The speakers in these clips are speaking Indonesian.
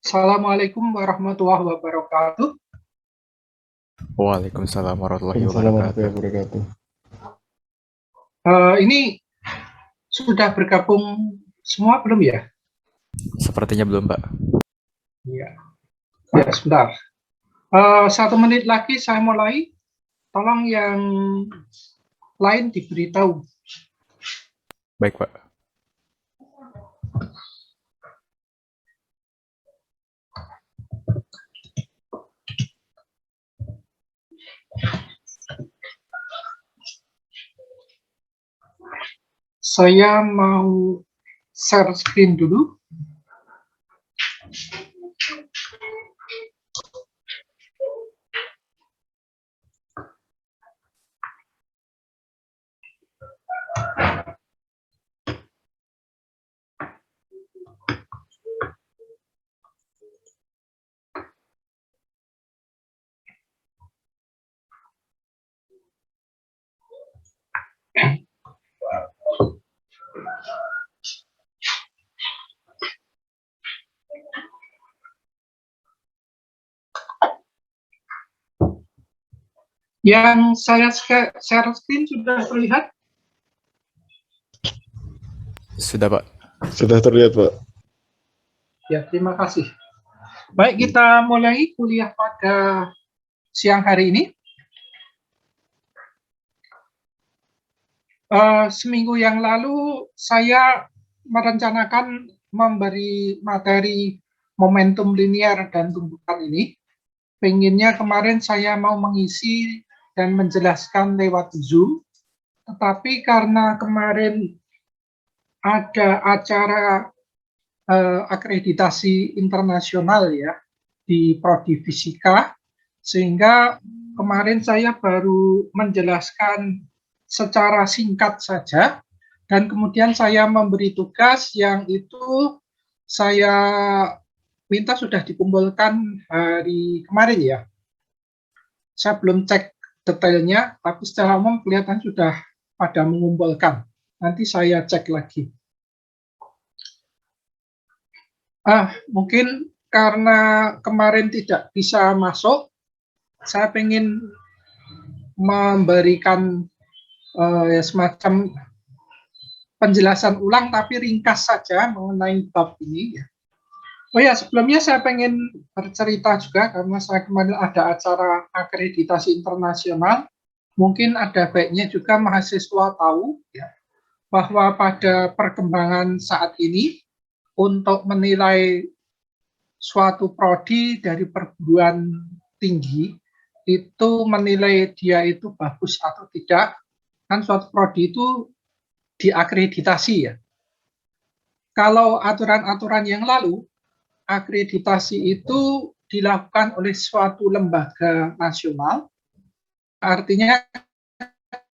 Assalamualaikum warahmatullahi wabarakatuh. Waalaikumsalam warahmatullahi Waalaikumsalam wabarakatuh. warahmatullahi wabarakatuh. Ini sudah bergabung semua belum ya? Sepertinya belum, Pak. Iya. Ya, sebentar. 1 menit lagi saya mulai. Tolong yang lain diberitahu. Baik, Pak. Saya mau share screen dulu. Yang saya share screen sudah terlihat? Sudah, Pak. Sudah terlihat, Pak. Ya, terima kasih. Baik, kita mulai kuliah pada siang hari ini. Seminggu yang lalu saya merencanakan memberi materi momentum linear dan tumbukan ini. Pengennya kemarin saya mau mengisi dan menjelaskan lewat Zoom, tetapi karena kemarin ada acara akreditasi internasional ya di Prodi Fisika, sehingga kemarin saya baru menjelaskan secara singkat saja, dan kemudian saya memberi tugas yang itu saya minta sudah dikumpulkan hari kemarin ya. Saya belum cek detailnya, tapi secara umum kelihatan sudah pada mengumpulkan. Nanti saya cek lagi. Mungkin karena kemarin tidak bisa masuk, saya ingin memberikan semacam penjelasan ulang tapi ringkas saja mengenai bab ini. Oh ya, sebelumnya saya ingin bercerita juga karena saya kemarin ada acara akreditasi internasional. Mungkin ada baiknya juga mahasiswa tahu ya, bahwa pada perkembangan saat ini untuk menilai suatu prodi dari perguruan tinggi itu menilai dia itu bagus atau tidak, kan suatu prodi itu diakreditasi ya. Kalau aturan-aturan yang lalu, akreditasi itu dilakukan oleh suatu lembaga nasional, artinya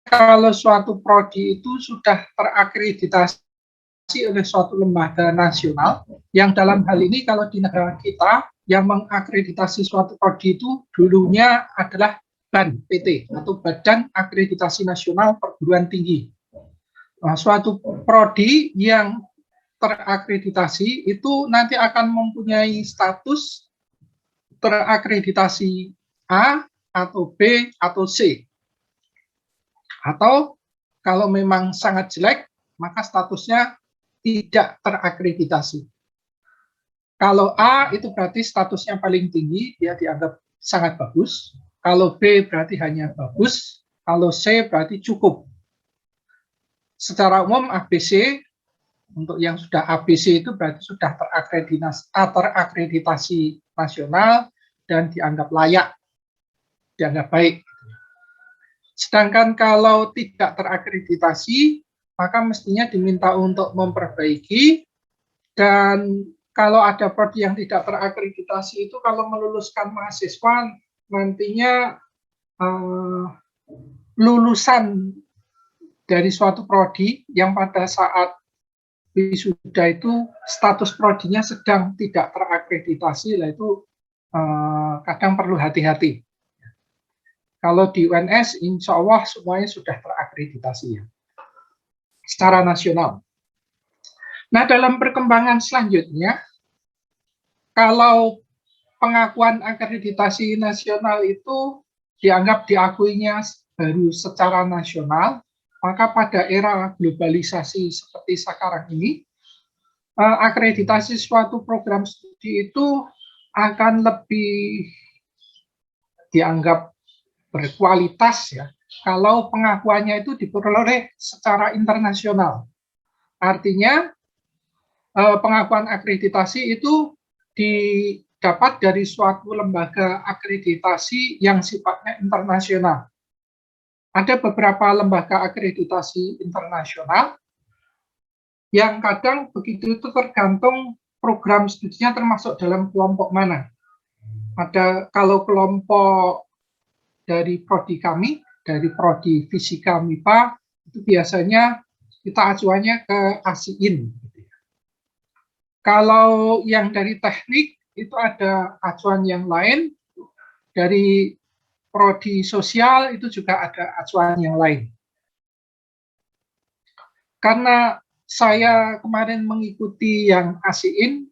kalau suatu prodi itu sudah terakreditasi oleh suatu lembaga nasional, yang dalam hal ini kalau di negara kita, yang mengakreditasi suatu prodi itu dulunya adalah BAN PT atau Badan Akreditasi Nasional Perguruan Tinggi. Nah, suatu prodi yang terakreditasi itu nanti akan mempunyai status terakreditasi A atau B atau C. Atau kalau memang sangat jelek, maka statusnya tidak terakreditasi. Kalau A itu berarti statusnya paling tinggi, dia dianggap sangat bagus. Kalau B berarti hanya bagus, kalau C berarti cukup. Secara umum ABC, untuk yang sudah ABC itu berarti sudah terakreditasi nasional dan dianggap layak, dianggap baik. Sedangkan kalau tidak terakreditasi, maka mestinya diminta untuk memperbaiki, dan kalau ada prodi yang tidak terakreditasi itu kalau meluluskan mahasiswa nantinya lulusan dari suatu prodi yang pada saat wisuda itu status prodinya sedang tidak terakreditasi, lah itu kadang perlu hati-hati. Kalau di UNS, insya Allah semuanya sudah terakreditasi ya, secara nasional. Nah, dalam perkembangan selanjutnya, kalau pengakuan akreditasi nasional itu dianggap diakuinya baru secara nasional, maka pada era globalisasi seperti sekarang ini, akreditasi suatu program studi itu akan lebih dianggap berkualitas ya, kalau pengakuannya itu diperoleh secara internasional. Artinya pengakuan akreditasi itu didapat dari suatu lembaga akreditasi yang sifatnya internasional. Ada beberapa lembaga akreditasi internasional yang kadang begitu itu tergantung program studinya termasuk dalam kelompok mana. Ada kalau kelompok dari prodi kami, dari prodi fisika MIPA, itu biasanya kita acuannya ke ASIIN. Kalau yang dari teknik, itu ada acuan yang lain. Dari prodi sosial, itu juga ada acuan yang lain. Karena saya kemarin mengikuti yang ASIIN,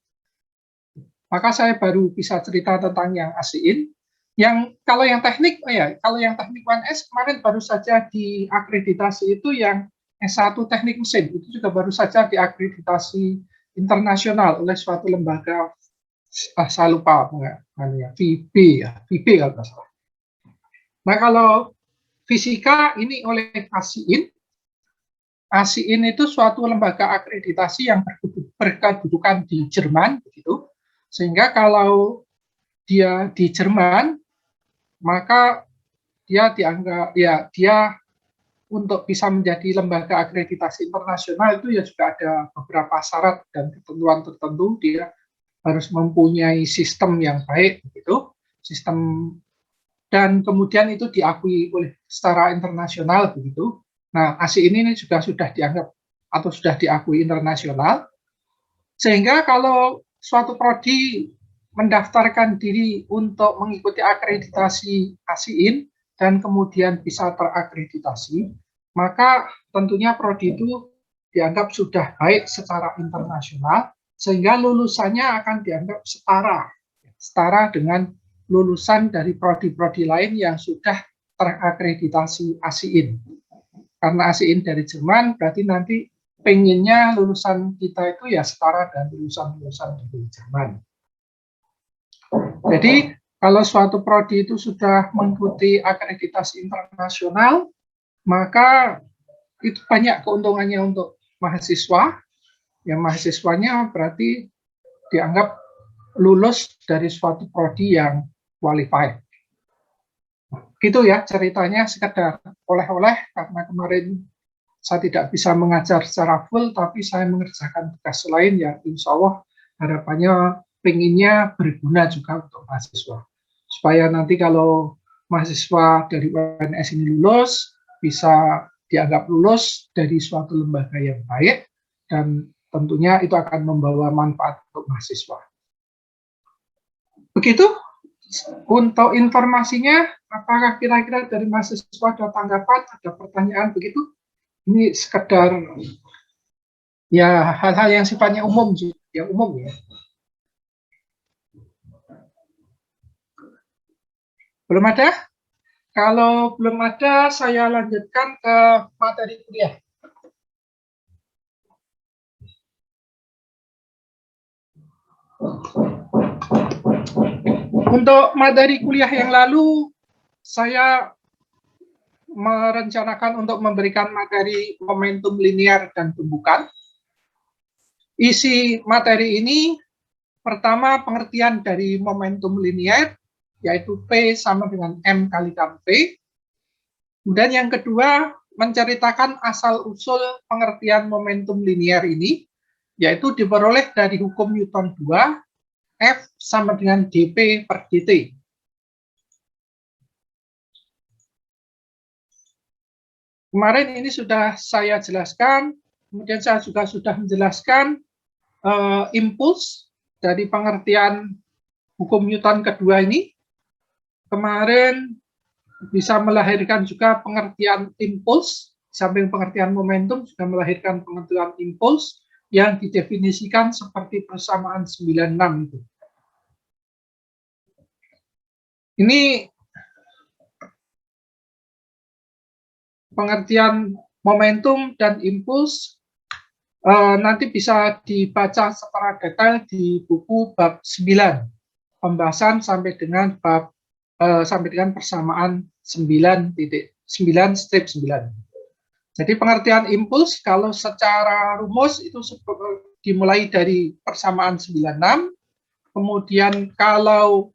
maka saya baru bisa cerita tentang yang ASIIN. Yang kalau yang teknik, kalau yang teknik 1S kemarin baru saja diakreditasi itu yang S1 teknik mesin, itu juga baru saja diakreditasi internasional oleh suatu lembaga, saya lupa ya, VB kalau tidak salah. Nah kalau fisika ini oleh ASIIN. ASIIN itu suatu lembaga akreditasi yang berkedudukan di Jerman, begitu. Sehingga kalau dia di Jerman, maka dia dianggap dia untuk bisa menjadi lembaga akreditasi internasional itu ya juga ada beberapa syarat dan ketentuan tertentu. Dia harus mempunyai sistem yang baik, begitu, sistem, dan kemudian itu diakui oleh secara internasional, begitu. Nah, ASIIN ini juga sudah dianggap atau sudah diakui internasional, sehingga kalau suatu prodi mendaftarkan diri untuk mengikuti akreditasi ASIIN dan kemudian bisa terakreditasi, maka tentunya prodi itu dianggap sudah baik secara internasional, sehingga lulusannya akan dianggap setara dengan lulusan dari prodi-prodi lain yang sudah terakreditasi ASIIN. Karena ASIIN dari Jerman, berarti nanti pengennya lulusan kita itu ya setara dengan lulusan-lulusan dari Jerman. Jadi kalau suatu prodi itu sudah mengikuti akreditasi internasional, maka itu banyak keuntungannya untuk mahasiswa. Ya, mahasiswanya berarti dianggap lulus dari suatu prodi yang qualified. Gitu ya ceritanya, sekedar oleh-oleh karena kemarin saya tidak bisa mengajar secara full, tapi saya mengerjakan tugas lain yang insya Allah harapannya pengennya berguna juga untuk mahasiswa. Supaya nanti kalau mahasiswa dari UNS ini lulus, bisa dianggap lulus dari suatu lembaga yang baik, dan tentunya itu akan membawa manfaat untuk mahasiswa. Begitu untuk informasinya. Apakah kira-kira dari mahasiswa ada tanggapan, ada pertanyaan begitu? Ini sekedar ya hal-hal yang sifatnya umum, ya. Belum ada? Kalau belum ada, saya lanjutkan ke materi kuliah. Untuk materi kuliah yang lalu, saya merencanakan untuk memberikan materi momentum linear dan tumbukan. Isi materi ini, pertama pengertian dari momentum linear, yaitu P sama dengan M kalikan P. Kemudian yang kedua, menceritakan asal-usul pengertian momentum linear ini, yaitu diperoleh dari hukum Newton 2, F sama dengan dP per dt. Kemarin ini sudah saya jelaskan, kemudian saya juga sudah menjelaskan impuls dari pengertian hukum Newton kedua ini. Kemarin bisa melahirkan juga pengertian impuls, samping pengertian momentum juga melahirkan pengertian impuls yang didefinisikan seperti persamaan 96 itu. Ini pengertian momentum dan impuls nanti bisa dibaca secara detail di buku bab 9, pembahasan sampai dengan persamaan 9.9/9. Jadi pengertian impuls kalau secara rumus itu dimulai dari persamaan 96, kemudian kalau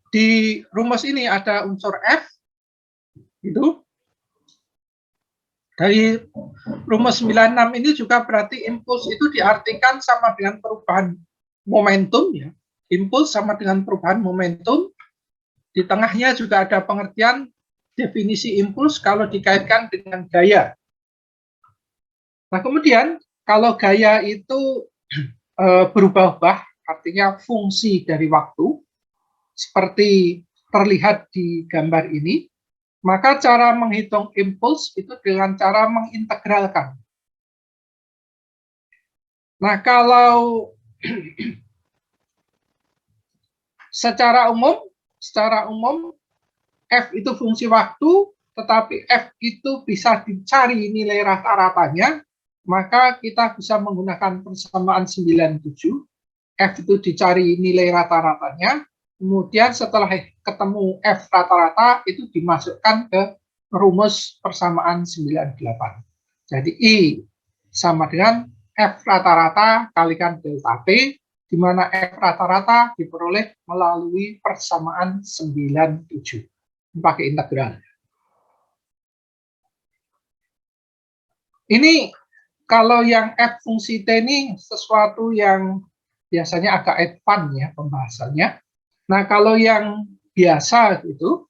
di rumus ini ada unsur F, itu dari rumus 96 ini juga berarti impuls itu diartikan sama dengan perubahan momentum, ya. Impuls sama dengan perubahan momentum. Di tengahnya juga ada pengertian definisi impuls kalau dikaitkan dengan gaya. Nah, kemudian kalau gaya itu berubah-ubah, artinya fungsi dari waktu, seperti terlihat di gambar ini, maka cara menghitung impuls itu dengan cara mengintegralkan. Nah, kalau secara umum F itu fungsi waktu, tetapi F itu bisa dicari nilai rata-ratanya, maka kita bisa menggunakan persamaan 97. F itu dicari nilai rata-ratanya, kemudian setelah ketemu F rata-rata, itu dimasukkan ke rumus persamaan 98. Jadi I sama dengan F rata-rata kalikan delta T, di mana F rata-rata diperoleh melalui persamaan 97. Pakai integral. Ini kalau yang F fungsi T ini sesuatu yang biasanya agak advance ya pembahasannya. Nah, kalau yang biasa gitu,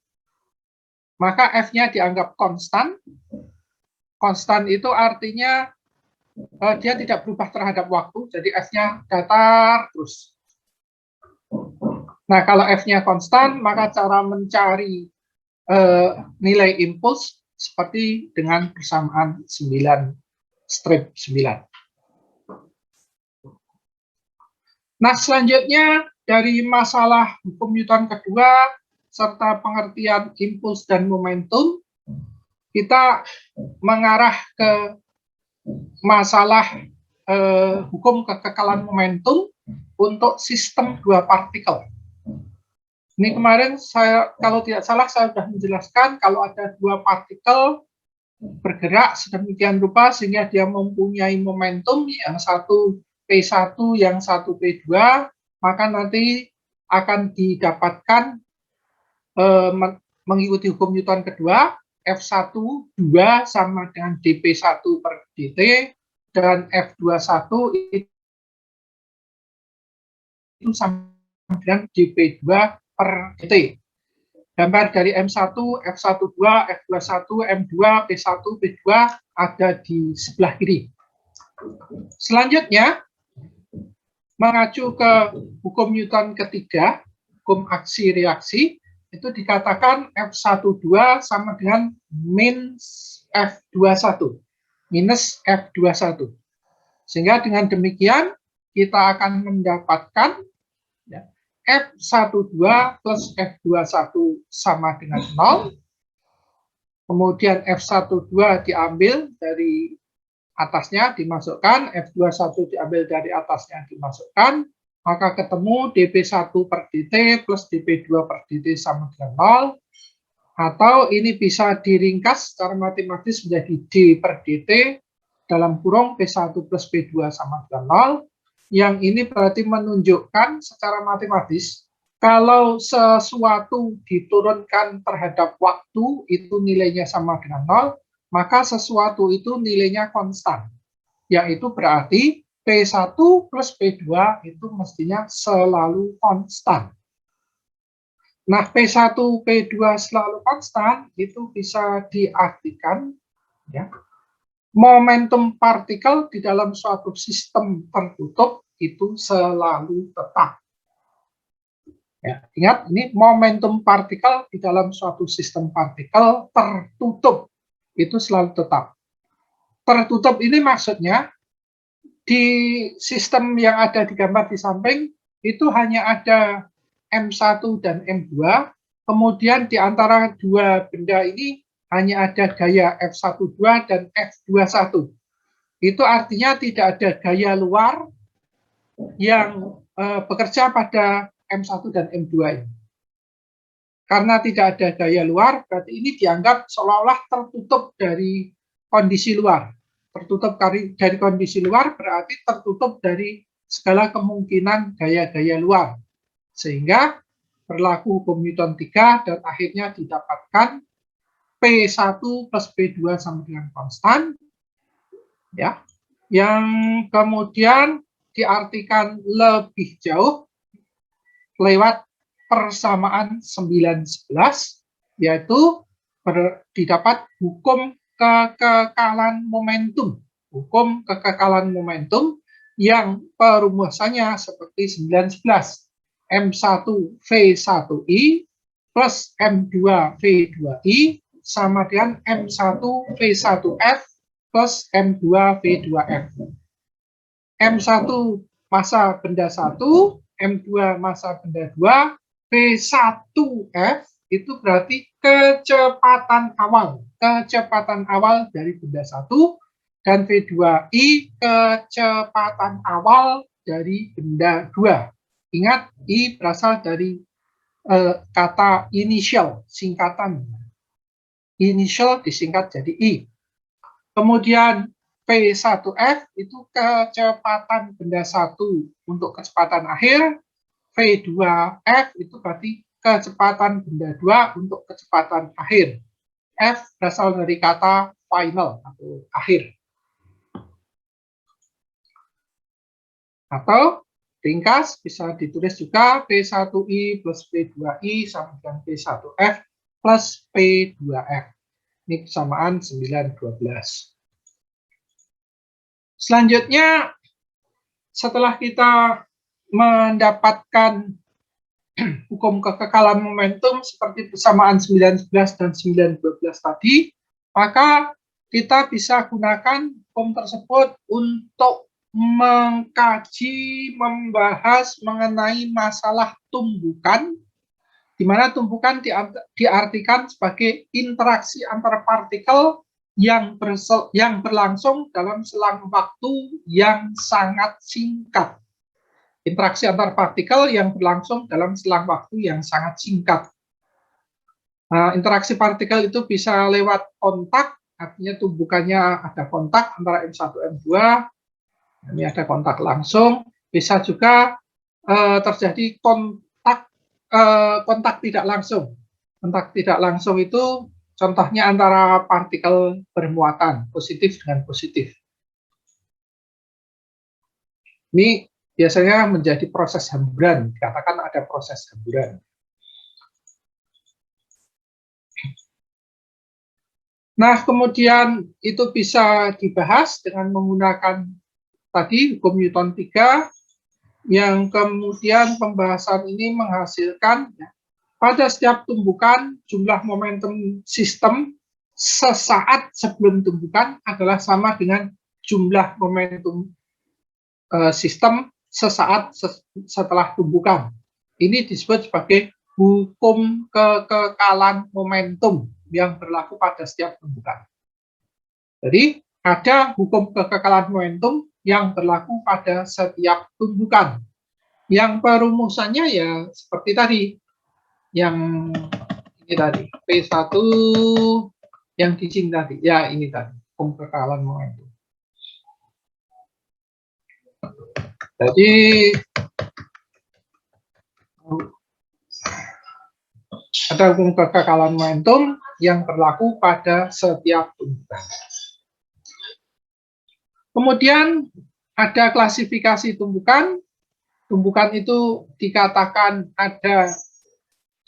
maka F-nya dianggap konstan. Konstan itu artinya dia tidak berubah terhadap waktu, jadi F-nya datar terus. Nah, kalau F-nya konstan, maka cara mencari nilai impuls seperti dengan persamaan 9/9. Nah, selanjutnya dari masalah hukum Newton kedua serta pengertian impuls dan momentum, kita mengarah ke masalah hukum kekekalan momentum untuk sistem dua partikel. Ini kemarin kalau tidak salah saya sudah menjelaskan kalau ada dua partikel bergerak sedemikian rupa sehingga dia mempunyai momentum, yang satu P1, yang satu P2, maka nanti akan didapatkan mengikuti hukum Newton kedua, F1 2 sama dengan dP1 per dt, dan F21 itu sama dengan dP2 per dt. Gambar dari M1, F12, F21, M2, P1, P2 ada di sebelah kiri. Selanjutnya, mengacu ke hukum Newton ketiga, hukum aksi-reaksi, itu dikatakan F12 sama dengan minus F21. Minus F21. Sehingga dengan demikian, kita akan mendapatkan ya, F12 plus F21 sama dengan 0. Kemudian F12 diambil dari atasnya, dimasukkan. F21 diambil dari atasnya, dimasukkan. Maka ketemu dP1 per dt plus dP2 per dt sama dengan 0. Atau ini bisa diringkas secara matematis menjadi d per dt dalam kurung P1 plus P2 sama dengan 0. Yang ini berarti menunjukkan secara matematis kalau sesuatu diturunkan terhadap waktu itu nilainya sama dengan 0, maka sesuatu itu nilainya konstan. Yaitu berarti P1 plus P2 itu mestinya selalu konstan. Nah, P1, P2 selalu konstan itu bisa diartikan ya, momentum partikel di dalam suatu sistem tertutup itu selalu tetap. Ya, ingat, ini momentum partikel di dalam suatu sistem partikel tertutup itu selalu tetap. Tertutup ini maksudnya di sistem yang ada di gambar di samping itu hanya ada M1 dan M2, kemudian di antara dua benda ini hanya ada gaya F12 dan F21. Itu artinya tidak ada gaya luar yang bekerja pada M1 dan M2 ini. Karena tidak ada gaya luar, berarti ini dianggap seolah-olah tertutup dari kondisi luar. Tertutup dari kondisi luar berarti tertutup dari segala kemungkinan gaya-gaya luar. Sehingga berlaku hukum Newton 3 dan akhirnya didapatkan P1 plus P2 sama dengan konstan. Ya, yang kemudian diartikan lebih jauh lewat persamaan 9-11, yaitu didapat hukum kekekalan momentum. Hukum kekekalan momentum yang perumusannya seperti 9-11. M1 V1I plus M2 V2I sama dengan M1 V1F plus M2 V2F. M1 massa benda 1, M2 massa benda 2, V1F itu berarti kecepatan awal dari benda 1, dan V2I kecepatan awal dari benda 2. Ingat, I berasal dari kata initial, singkatan. Initial disingkat jadi I. Kemudian V1F itu kecepatan benda 1 untuk kecepatan akhir, V2F itu berarti kecepatan benda 2 untuk kecepatan akhir. F berasal dari kata final atau akhir. Atau ringkas bisa ditulis juga P1I plus P2I sama dengan P1F plus P2F. Ini persamaan 9-12. Selanjutnya, setelah kita mendapatkan hukum kekekalan momentum seperti persamaan 9-11 dan 9-12 tadi, maka kita bisa gunakan hukum tersebut untuk mengkaji, membahas mengenai masalah tumbukan, di mana tumbukan diartikan sebagai interaksi antara partikel yang berlangsung dalam selang waktu yang sangat singkat. Interaksi antar partikel yang berlangsung dalam selang waktu yang sangat singkat. Nah, interaksi partikel itu bisa lewat kontak, artinya tumbukannya ada kontak antara M1 M2, ini ada kontak langsung, bisa juga terjadi kontak tidak langsung. Kontak tidak langsung itu contohnya antara partikel bermuatan, positif dengan positif. Ini biasanya menjadi proses hamburan, dikatakan ada proses hamburan. Nah, kemudian itu bisa dibahas dengan menggunakan tadi hukum Newton 3, yang kemudian pembahasan ini menghasilkan pada setiap tumbukan jumlah momentum sistem sesaat sebelum tumbukan adalah sama dengan jumlah momentum sistem sesaat setelah tumbukan. Ini disebut sebagai hukum kekekalan momentum yang berlaku pada setiap tumbukan. Jadi ada hukum kekekalan momentum yang berlaku pada setiap tumbukan. Yang perumusannya ya seperti tadi, yang ini tadi, P1 yang di sini tadi, ya ini tadi, hukum kekekalan momentum. Jadi ada hukum kekekalan momentum yang berlaku pada setiap tumbukan. Kemudian ada klasifikasi tumbukan. Tumbukan itu dikatakan ada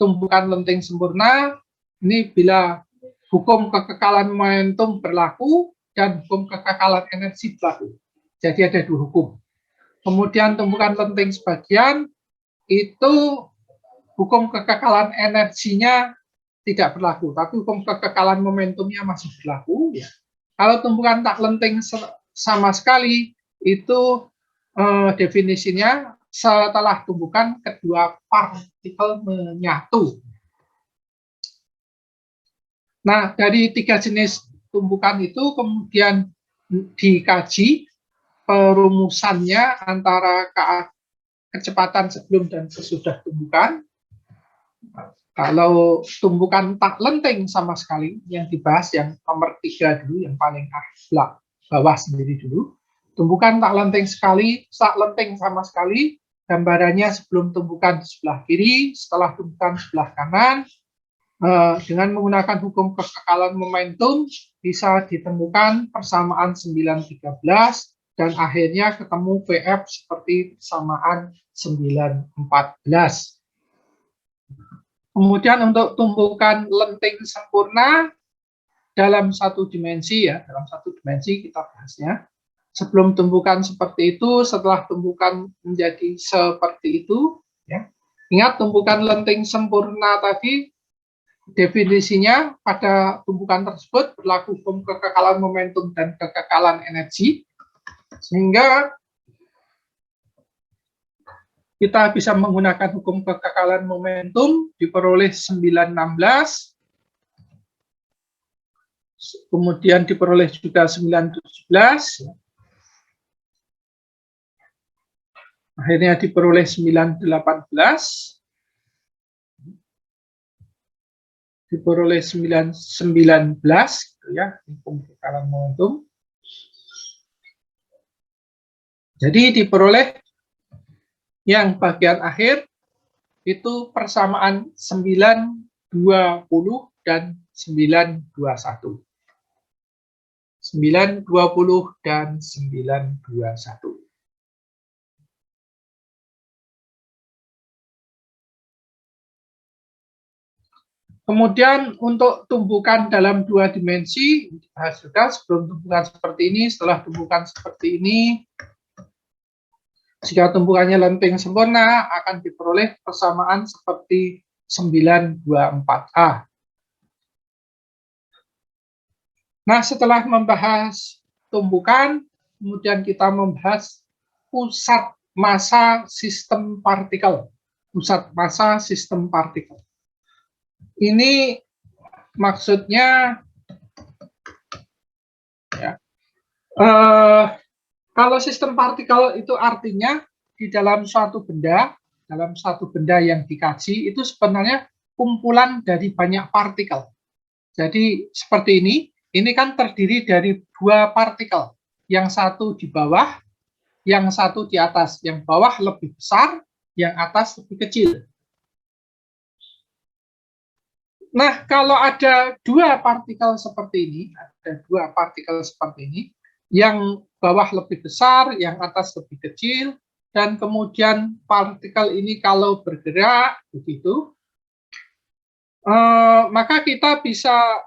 tumbukan lenting sempurna. Ini bila hukum kekekalan momentum berlaku dan hukum kekekalan energi berlaku. Jadi ada dua hukum. Kemudian tumbukan lenting sebagian itu hukum kekekalan energinya tidak berlaku, tapi hukum kekekalan momentumnya masih berlaku. Ya. Kalau tumbukan tak lenting sama sekali, itu definisinya setelah tumbukan kedua partikel menyatu. Nah, dari 3 jenis tumbukan itu kemudian dikaji perumusannya antara kecepatan sebelum dan sesudah tumbukan. Kalau tumbukan tak lenting sama sekali, yang dibahas yang nomor 3 dulu, yang paling bawah sendiri dulu. Tumbukan tak lenting sama sekali, gambarannya sebelum tumbukan di sebelah kiri, setelah tumbukan sebelah kanan. Dengan menggunakan hukum kekekalan momentum, bisa ditemukan persamaan 913, dan akhirnya ketemu VF seperti persamaan 914. Kemudian untuk tumbukan lenting sempurna dalam satu dimensi, ya, dalam satu dimensi kita bahasnya. Sebelum tumbukan seperti itu, setelah tumbukan menjadi seperti itu, ya. Ingat tumbukan lenting sempurna tadi, definisinya pada tumbukan tersebut berlaku hukum kekekalan momentum dan kekekalan energi, sehingga kita bisa menggunakan hukum kekekalan momentum, diperoleh 916, kemudian diperoleh juga 917, akhirnya diperoleh 918, diperoleh 919, gitu ya, hukum kekekalan momentum. Jadi diperoleh yang bagian akhir itu persamaan 920 dan 921. 920 dan 921. Kemudian untuk tumbukan dalam 2 dimensi, sudah sebelum tumbukan seperti ini, setelah tumbukan seperti ini, jika tumbukannya lenting sempurna, akan diperoleh persamaan seperti 924A. Nah, setelah membahas tumbukan, kemudian kita membahas pusat massa sistem partikel. Pusat massa sistem partikel. Ini maksudnya, ya, kalau sistem partikel itu artinya di dalam suatu benda yang dikaji itu sebenarnya kumpulan dari banyak partikel. Jadi seperti ini kan terdiri dari 2 partikel, yang satu di bawah, yang satu di atas. Yang bawah lebih besar, yang atas lebih kecil. Nah, kalau ada 2 partikel seperti ini, yang bawah lebih besar, yang atas lebih kecil, dan kemudian partikel ini kalau bergerak, begitu, maka kita bisa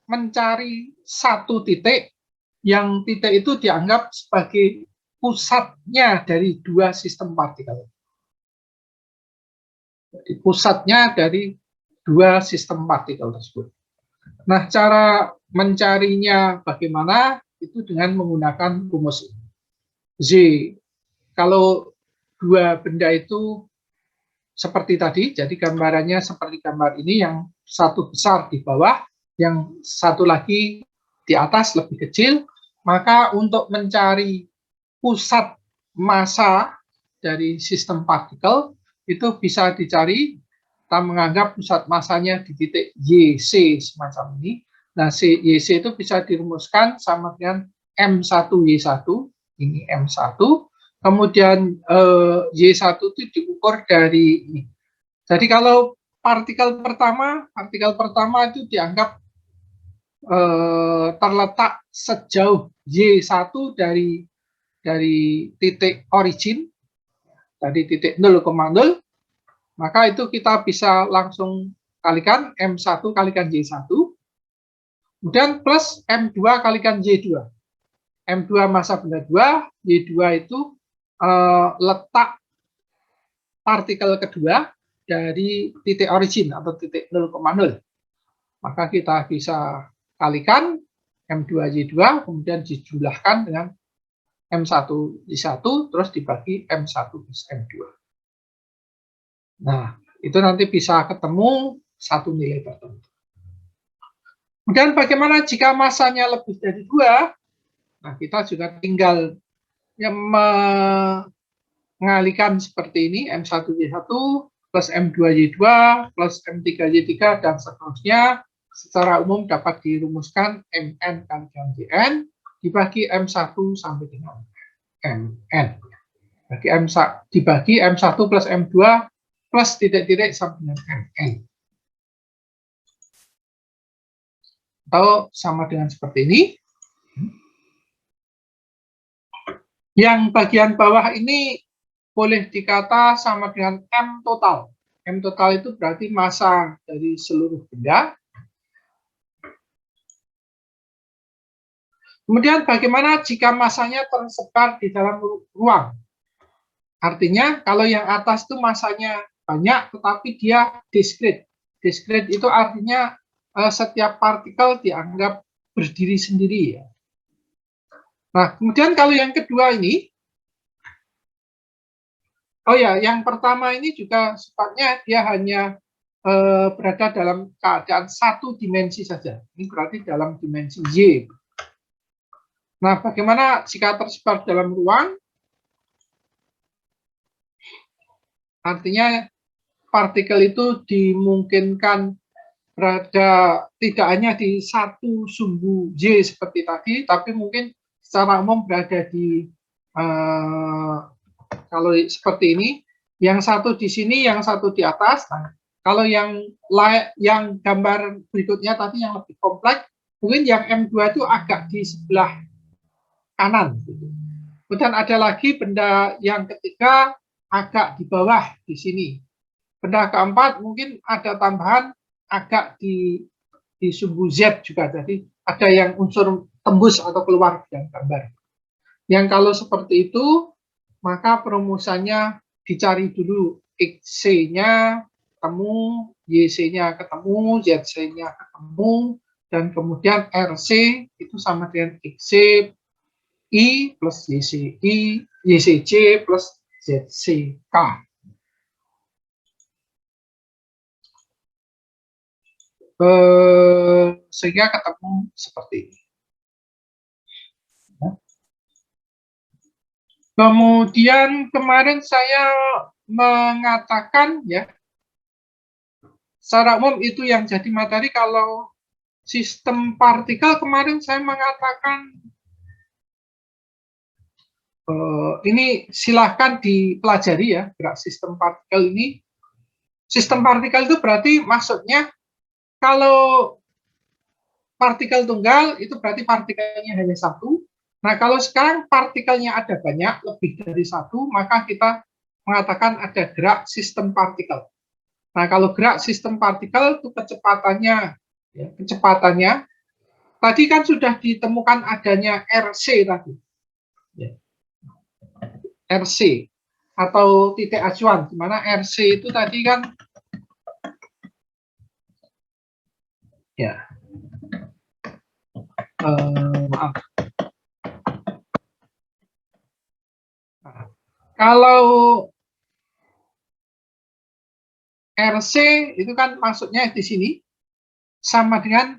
mencari satu titik, yang titik itu dianggap sebagai pusatnya dari 2 sistem partikel. Jadi pusatnya dari 2 sistem partikel tersebut. Nah, cara mencarinya bagaimana? Itu dengan menggunakan rumus Z. Kalau 2 benda itu seperti tadi, jadi gambarannya seperti gambar ini, yang satu besar di bawah, yang satu lagi di atas lebih kecil, maka untuk mencari pusat massa dari sistem partikel itu bisa dicari. Kita menganggap pusat massanya di titik YC semacam ini. Nah, YC itu bisa dirumuskan sama dengan M1Y1, ini M1. Kemudian Y1 itu diukur dari ini. Jadi kalau partikel pertama itu dianggap terletak sejauh Y1 dari titik origin, dari titik 0,0, maka itu kita bisa langsung kalikan M1 kalikan Y1, kemudian plus M2 kalikan Y2. M2 massa benda 2, Y2 itu letak partikel kedua dari titik origin atau titik 0,0. Maka kita bisa kalikan M2Y2, kemudian dijumlahkan dengan M1 terus dibagi M1 plus M2. Nah, itu nanti bisa ketemu satu nilai tertentu. Kemudian bagaimana jika masanya lebih dari 2? Nah, kita juga tinggal mengalihkan seperti ini, M1Y1 plus M2Y2 plus M3Y3 dan seterusnya. Secara umum dapat dirumuskan Mn kali dengan Jn dibagi M1 sampai dengan Mn. Dibagi M1 plus M2 plus titik-titik sampai dengan Mn. Atau sama dengan seperti ini. Yang bagian bawah ini boleh dikata sama dengan M total. M total itu berarti massa dari seluruh benda. Kemudian bagaimana jika massanya tersebar di dalam ruang? Artinya kalau yang atas itu massanya banyak tetapi dia diskret. Diskret itu artinya setiap partikel dianggap berdiri sendiri ya. Nah, kemudian kalau yang kedua ini, oh ya, yang pertama ini juga sifatnya dia hanya berada dalam keadaan satu dimensi saja. Ini berarti dalam dimensi Y. Nah, bagaimana jika tersebar dalam ruang? Artinya partikel itu dimungkinkan berada tidak hanya di satu sumbu Y seperti tadi, tapi mungkin secara umum berada di kalau seperti ini, yang satu di sini, yang satu di atas. Nah, kalau yang gambar berikutnya tadi yang lebih kompleks, mungkin yang M2 itu agak di sebelah kanan. Kemudian ada lagi benda yang ketiga agak di bawah di sini. Benda keempat mungkin ada tambahan agak di sumbu Z juga. Jadi ada yang unsur tembus atau keluar dari gambar. Yang kalau seperti itu, maka perumusannya dicari dulu XC-nya ketemu, YC-nya ketemu, ZC-nya ketemu, dan kemudian RC itu sama dengan XC I plus YCI, YCC plus ZCK. Sehingga ketemu seperti ini. Kemudian kemarin saya mengatakan ya, secara umum itu yang jadi materi. Kalau sistem partikel kemarin saya mengatakan ini silahkan dipelajari ya, gerak sistem partikel ini. Sistem partikel itu berarti maksudnya kalau partikel tunggal itu berarti partikelnya hanya satu. Nah, kalau sekarang partikelnya ada banyak, lebih dari satu, maka kita mengatakan ada gerak sistem partikel. Nah, kalau gerak sistem partikel itu kecepatannya tadi kan sudah ditemukan adanya RC tadi. Ya. RC atau titik acuan, di mana RC itu tadi kan ya maaf. Nah, kalau RC itu kan maksudnya di sini sama dengan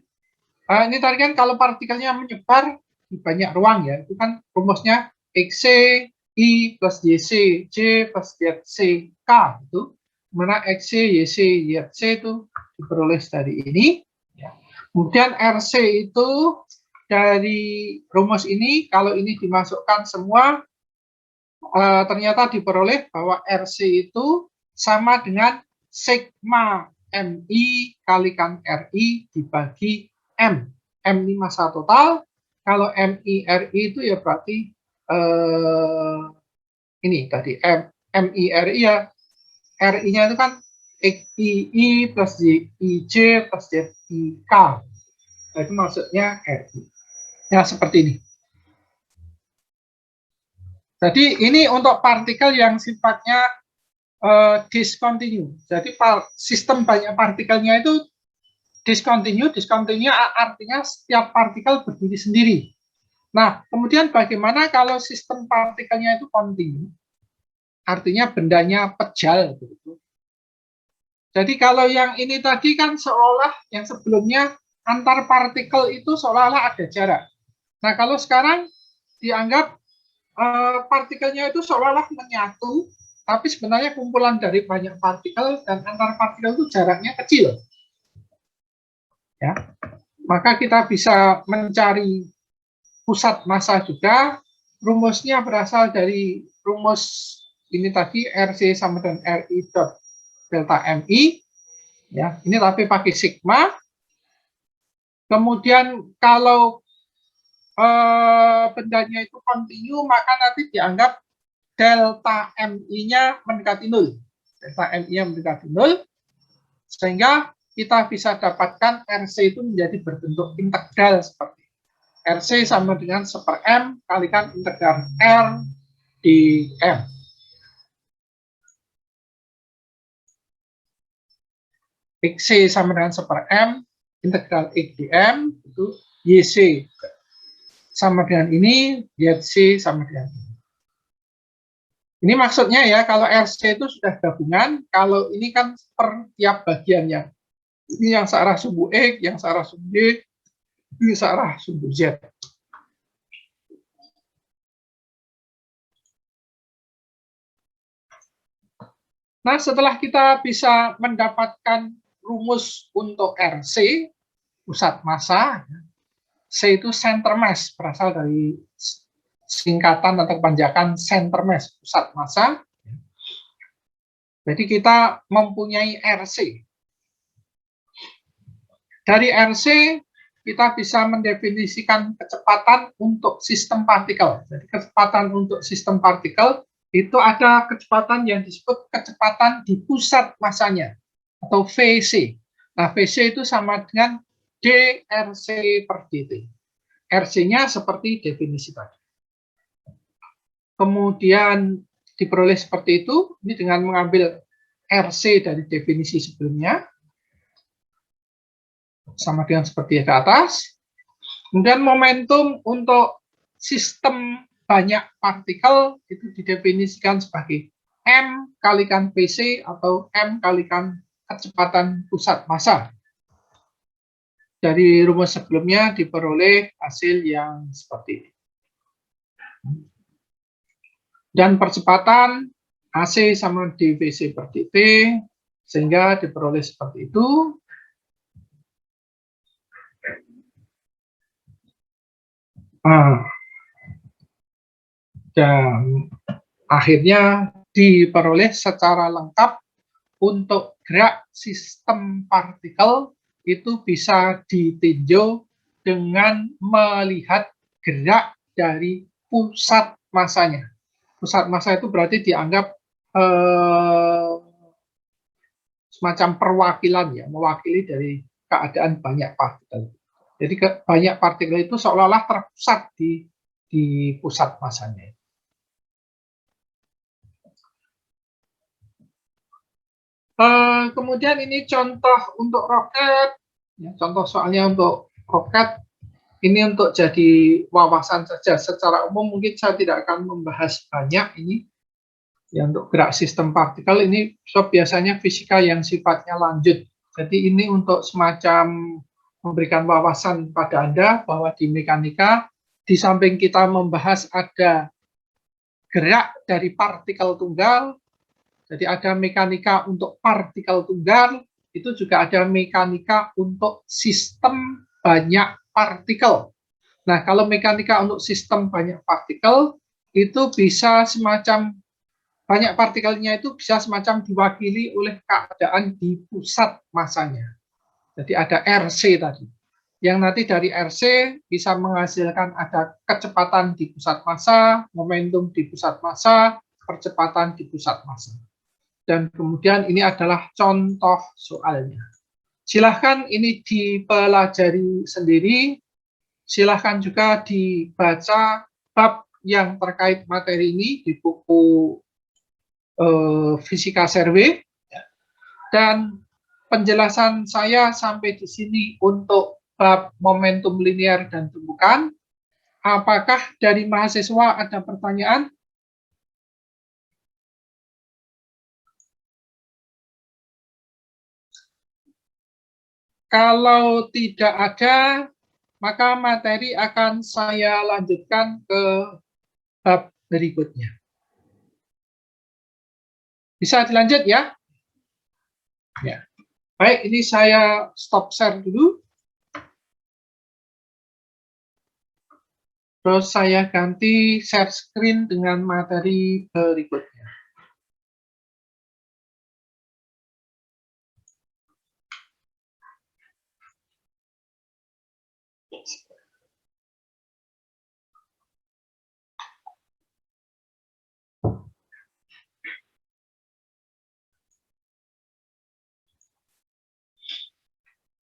ini tadi kan kalau partikelnya menyebar di banyak ruang ya, itu kan rumusnya XC I plus YC, J plus YC, K itu, mana XC, YC, YC itu diperoleh dari ini. Ya. Kemudian RC itu dari rumus ini, kalau ini dimasukkan semua, ternyata diperoleh bahwa RC itu sama dengan sigma MI kalikan RI dibagi M. M ini massa total, kalau MI RI itu ya berarti ini tadi MIRI ya, RI-nya itu kan XII plus JIJ plus ZIK. Nah, itu maksudnya RI. Ya, seperti ini. Jadi ini untuk partikel yang sifatnya discontinue. Jadi sistem banyak partikelnya itu discontinue. Discontinue artinya setiap partikel berdiri sendiri. Nah, kemudian bagaimana kalau sistem partikelnya itu kontinu? Artinya bendanya pejal. Begitu. Jadi kalau yang ini tadi kan seolah yang sebelumnya antar partikel itu seolah-olah ada jarak. Nah, kalau sekarang dianggap partikelnya itu seolah-olah menyatu, tapi sebenarnya kumpulan dari banyak partikel dan antar partikel itu jaraknya kecil. Ya, maka kita bisa mencari pusat massa juga. Rumusnya berasal dari rumus ini tadi RC sama dengan RI dot delta MI. Ya, ini tapi pakai sigma. Kemudian kalau bendanya itu kontinu, maka nanti dianggap delta MI-nya mendekati 0. Delta MI-nya mendekati 0, sehingga kita bisa dapatkan RC itu menjadi berbentuk integral seperti RC sama dengan 1/M kalikan integral R di M. XC sama dengan 1/M integral X di M, itu YC sama dengan ini, YC sama dengan ini. Ini maksudnya ya, kalau RC itu sudah gabungan, kalau ini kan per tiap bagiannya. Ini yang searah sumbu X, yang searah sumbu Y, ini searah sumbu Z. Nah, setelah kita bisa mendapatkan rumus untuk RC, pusat massa, C itu center mass, berasal dari singkatan atau kepanjangan center mass, pusat massa. Jadi kita mempunyai RC. Dari RC, kita bisa mendefinisikan kecepatan untuk sistem partikel. Jadi kecepatan untuk sistem partikel itu ada kecepatan yang disebut kecepatan di pusat massanya, atau VC. Nah, VC itu sama dengan dRC per dt. RC-nya seperti definisi tadi. Kemudian diperoleh seperti itu, ini dengan mengambil RC dari definisi sebelumnya, sama dengan seperti di atas. Kemudian momentum untuk sistem banyak partikel itu didefinisikan sebagai M kalikan VC atau M kalikan kecepatan pusat massa. Dari rumus sebelumnya diperoleh hasil yang seperti ini. Dan percepatan AC sama dVC per dt, sehingga diperoleh seperti itu. Dan akhirnya diperoleh secara lengkap untuk gerak sistem partikel itu bisa ditinjau dengan melihat gerak dari pusat massanya. Pusat massa itu berarti dianggap semacam perwakilan ya, mewakili dari keadaan banyak partikel. Jadi banyak partikel itu seolah-olah terpusat di pusat massanya. Kemudian ini contoh untuk roket, ya, contoh soalnya untuk roket. Ini untuk jadi wawasan saja. Secara umum mungkin saya tidak akan membahas banyak ini. Ya, untuk gerak sistem partikel ini biasanya fisika yang sifatnya lanjut. Jadi ini untuk semacam memberikan wawasan pada Anda bahwa di mekanika, di samping kita membahas ada gerak dari partikel tunggal, jadi ada mekanika untuk partikel tunggal, itu juga ada mekanika untuk sistem banyak partikel. Nah, kalau mekanika untuk sistem banyak partikel, itu bisa semacam, banyak partikelnya itu bisa semacam diwakili oleh keadaan di pusat massanya. Jadi ada RC tadi. Yang nanti dari RC bisa menghasilkan ada kecepatan di pusat massa, momentum di pusat massa, percepatan di pusat massa. Dan kemudian ini adalah contoh soalnya. Silahkan ini dipelajari sendiri. Silahkan juga dibaca bab yang terkait materi ini di buku Fisika Survey. Dan penjelasan saya sampai di sini untuk bab momentum linear dan tumbukan. Apakah dari mahasiswa ada pertanyaan? Kalau tidak ada, maka materi akan saya lanjutkan ke bab berikutnya. Bisa dilanjut ya? Ya. Baik, ini saya stop share dulu. Terus saya ganti share screen dengan materi berikutnya.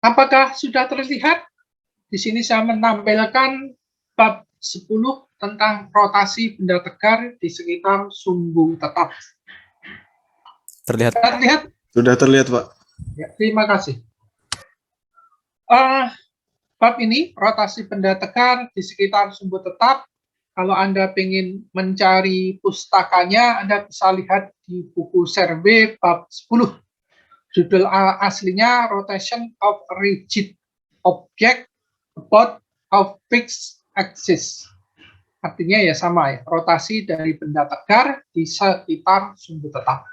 Apakah sudah terlihat? Di sini saya menampilkan bab 10 tentang rotasi benda tegar di sekitar sumbu tetap. Terlihat. Terlihat? Sudah terlihat, Pak. Ya, terima kasih. Bab ini, rotasi benda tegar di sekitar sumbu tetap. Kalau Anda ingin mencari pustakanya, Anda bisa lihat di buku survei bab 10. Judul aslinya Rotation of Rigid Object About of Fixed Axis. Artinya ya sama ya, rotasi dari benda tegar di sekitar sumbu tetap.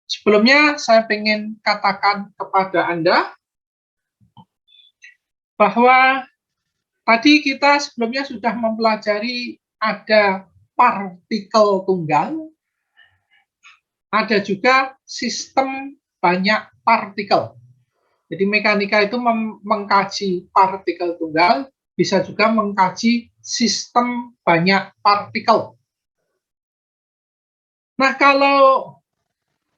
Sebelumnya saya ingin katakan kepada Anda bahwa tadi kita sebelumnya sudah mempelajari ada partikel tunggal, ada juga sistem banyak partikel. Jadi mekanika itu mengkaji partikel tunggal, bisa juga mengkaji sistem banyak partikel. Nah, kalau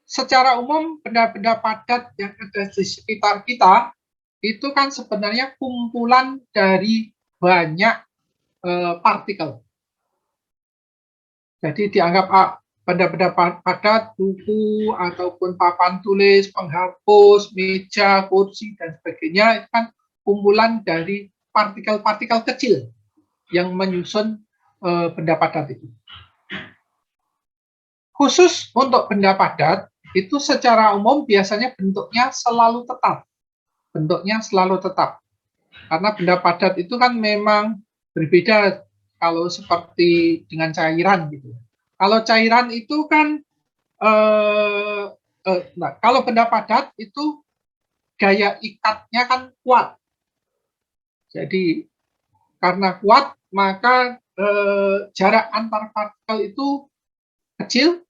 secara umum benda-benda padat yang ada di sekitar kita, itu kan sebenarnya kumpulan dari banyak partikel. Jadi dianggap benda-benda padat, buku, ataupun papan tulis, penghapus, meja, kursi, dan sebagainya, itu kan kumpulan dari partikel-partikel kecil yang menyusun benda padat itu. Khusus untuk benda padat, itu secara umum biasanya bentuknya selalu tetap. Bentuknya selalu tetap. Karena benda padat itu kan memang berbeda kalau seperti dengan cairan gitu. Kalau cairan itu kan, kalau benda padat itu gaya ikatnya kan kuat. Jadi karena kuat maka jarak antar partikel itu kecil.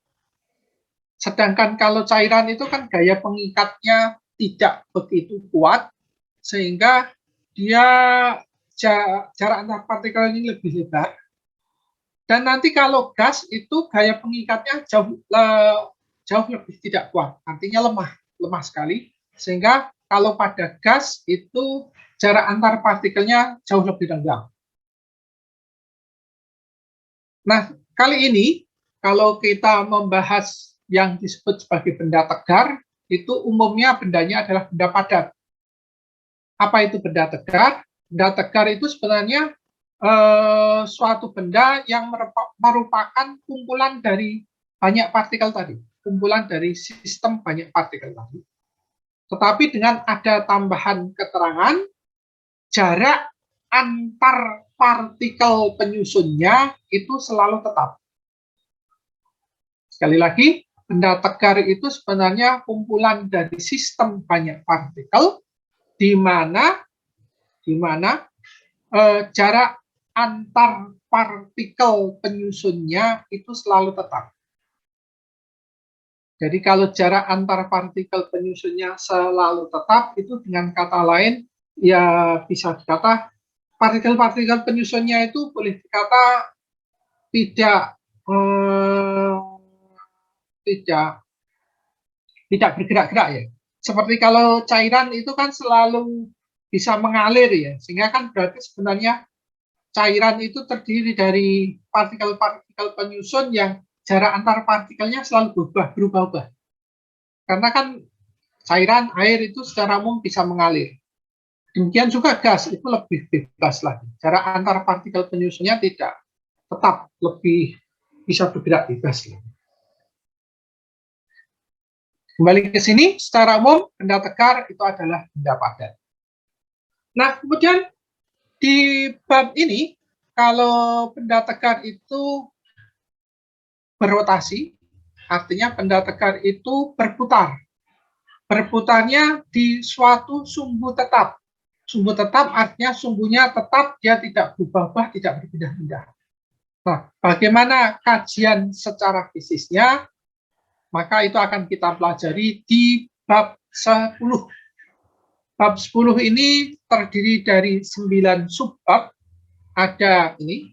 Sedangkan kalau cairan itu kan gaya pengikatnya tidak begitu kuat, sehingga dia jarak antar partikel ini lebih lebar. Dan nanti kalau gas itu gaya pengikatnya jauh lebih tidak kuat, artinya lemah sekali, sehingga kalau pada gas itu jarak antar partikelnya jauh lebih rendah. Nah, kali ini kalau kita membahas yang disebut sebagai benda tegar, itu umumnya bendanya adalah benda padat. Apa itu benda tegar? Benda tegar itu sebenarnya suatu benda yang merupakan kumpulan dari banyak partikel tadi, kumpulan dari sistem banyak partikel tadi. Tetapi dengan ada tambahan keterangan, jarak antar partikel penyusunnya itu selalu tetap. Sekali lagi, benda tegar itu sebenarnya kumpulan dari sistem banyak partikel, di mana jarak antar partikel penyusunnya itu selalu tetap. Jadi kalau jarak antar partikel penyusunnya selalu tetap, itu dengan kata lain, ya bisa dikata partikel-partikel penyusunnya itu boleh dikata tidak bergerak-gerak ya. Seperti kalau cairan itu kan selalu bisa mengalir ya, sehingga kan berarti sebenarnya cairan itu terdiri dari partikel-partikel penyusun yang jarak antar partikelnya selalu berubah-ubah. Karena kan cairan air itu secara umum bisa mengalir. Demikian juga gas itu lebih bebas lagi. Jarak antar partikel penyusunnya tidak tetap, lebih bisa bergerak bebas. Kembali ke sini, secara umum benda tegar itu adalah benda padat. Nah, kemudian di bab ini, kalau benda tegar itu berrotasi, artinya benda tegar itu berputar. Berputarnya di suatu sumbu tetap. Sumbu tetap artinya sumbunya tetap, dia tidak berubah-ubah, tidak berpindah-pindah. Nah, bagaimana kajian secara fisiknya, maka itu akan kita pelajari di bab 10. Bab 10 ini terdiri dari 9 subbab. Ada ini,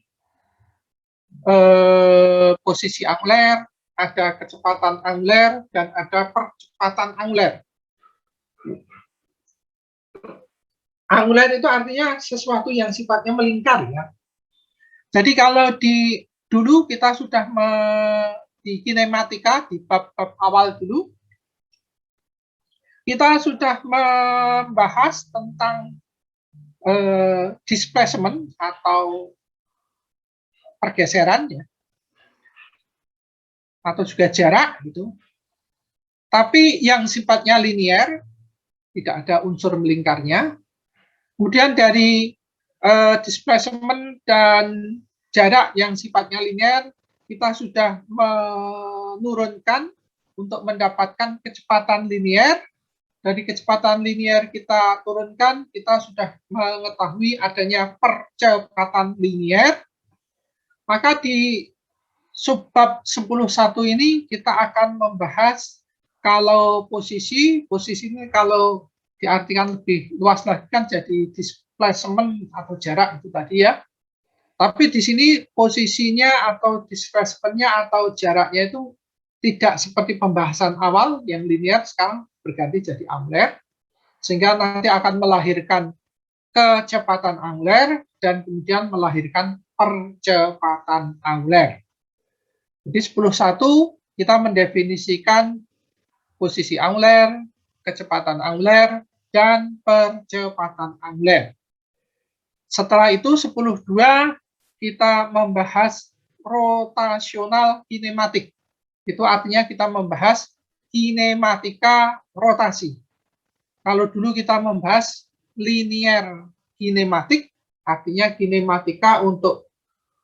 posisi anguler, ada kecepatan anguler, dan ada percepatan anguler. Anguler itu artinya sesuatu yang sifatnya melingkar, ya. Jadi kalau dulu kita sudah di kinematika, di bab-bab awal dulu, kita sudah membahas tentang displacement atau pergeseran, ya, atau juga jarak gitu. Tapi yang sifatnya linear, tidak ada unsur melingkarnya. Kemudian dari displacement dan jarak yang sifatnya linear, kita sudah menurunkan untuk mendapatkan kecepatan linear. Dari kecepatan linear kita turunkan, kita sudah mengetahui adanya percepatan linear. Maka di subbab 10.1 ini kita akan membahas kalau posisi ini kalau diartikan lebih luas lagi kan jadi displacement atau jarak itu tadi, ya. Tapi di sini posisinya atau displacement-nya atau jaraknya itu tidak seperti pembahasan awal yang linear, sekarang berganti jadi anguler, sehingga nanti akan melahirkan kecepatan anguler dan kemudian melahirkan percepatan anguler. Jadi 10.1 kita mendefinisikan posisi anguler, kecepatan anguler, dan percepatan anguler. Setelah itu 10.2 kita membahas rotasional kinematik. Itu artinya kita membahas kinematika rotasi. Kalau dulu kita membahas linear kinematik, artinya kinematika untuk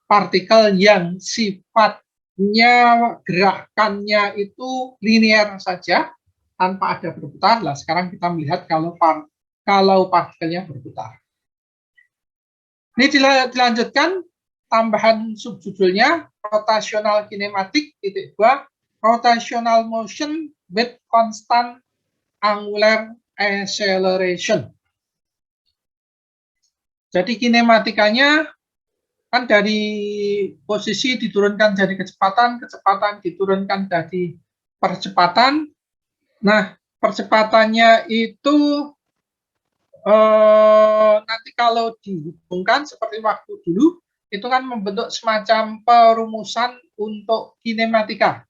partikel yang sifatnya gerakannya itu linear saja, tanpa ada berputar. Nah, sekarang kita melihat kalau partikelnya berputar. Ini dilanjutkan tambahan subjudulnya rotational kinematic (2) rotational motion with constant angular acceleration. Jadi kinematikanya kan dari posisi diturunkan jadi kecepatan diturunkan jadi percepatan. Nah, percepatannya itu nanti kalau dihubungkan seperti waktu dulu, itu kan membentuk semacam perumusan untuk kinematika.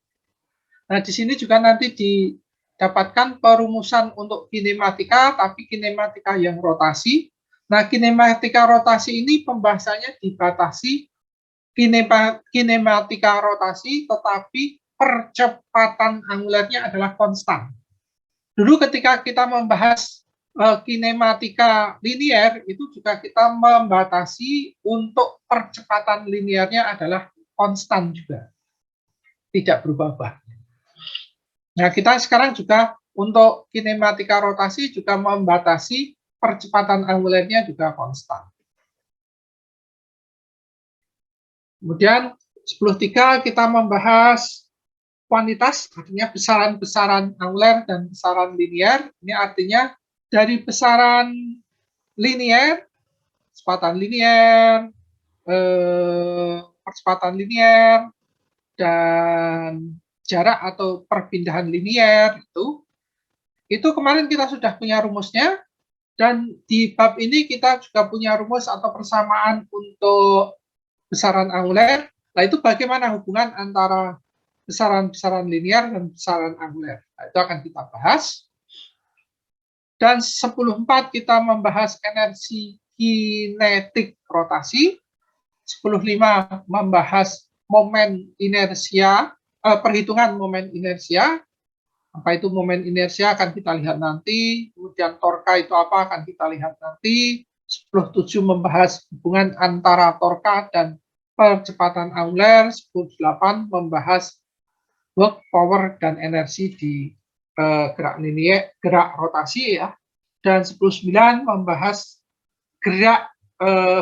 Nah, di sini juga nanti didapatkan perumusan untuk kinematika, tapi kinematika yang rotasi. Nah, kinematika rotasi ini pembahasannya dibatasi kinematika rotasi, tetapi percepatan angulernya adalah konstan. Dulu ketika kita membahas kinematika linear, itu juga kita membatasi untuk percepatan linearnya adalah konstan juga, tidak berubah-ubah. Nah, kita sekarang juga untuk kinematika rotasi juga membatasi percepatan angulernya juga konstan. Kemudian 10.3 kita membahas kuantitas, artinya besaran-besaran anguler dan besaran linear. Ini artinya dari besaran linear, kecepatan linear, percepatan linear, dan jarak atau perpindahan linear itu kemarin kita sudah punya rumusnya, dan di bab ini kita juga punya rumus atau persamaan untuk besaran anguler. Nah, itu bagaimana hubungan antara besaran-besaran linear dan besaran anguler. Nah, itu akan kita bahas. Dan 10.4 kita membahas energi kinetik rotasi. 10.5 membahas momen inersia, perhitungan momen inersia. Apa itu momen inersia akan kita lihat nanti. Kemudian torka itu apa akan kita lihat nanti. 10.7 membahas hubungan antara torka dan percepatan angular. 10.8 membahas work, power, dan energi di gerak linear, gerak rotasi ya. Dan 10.9 membahas gerak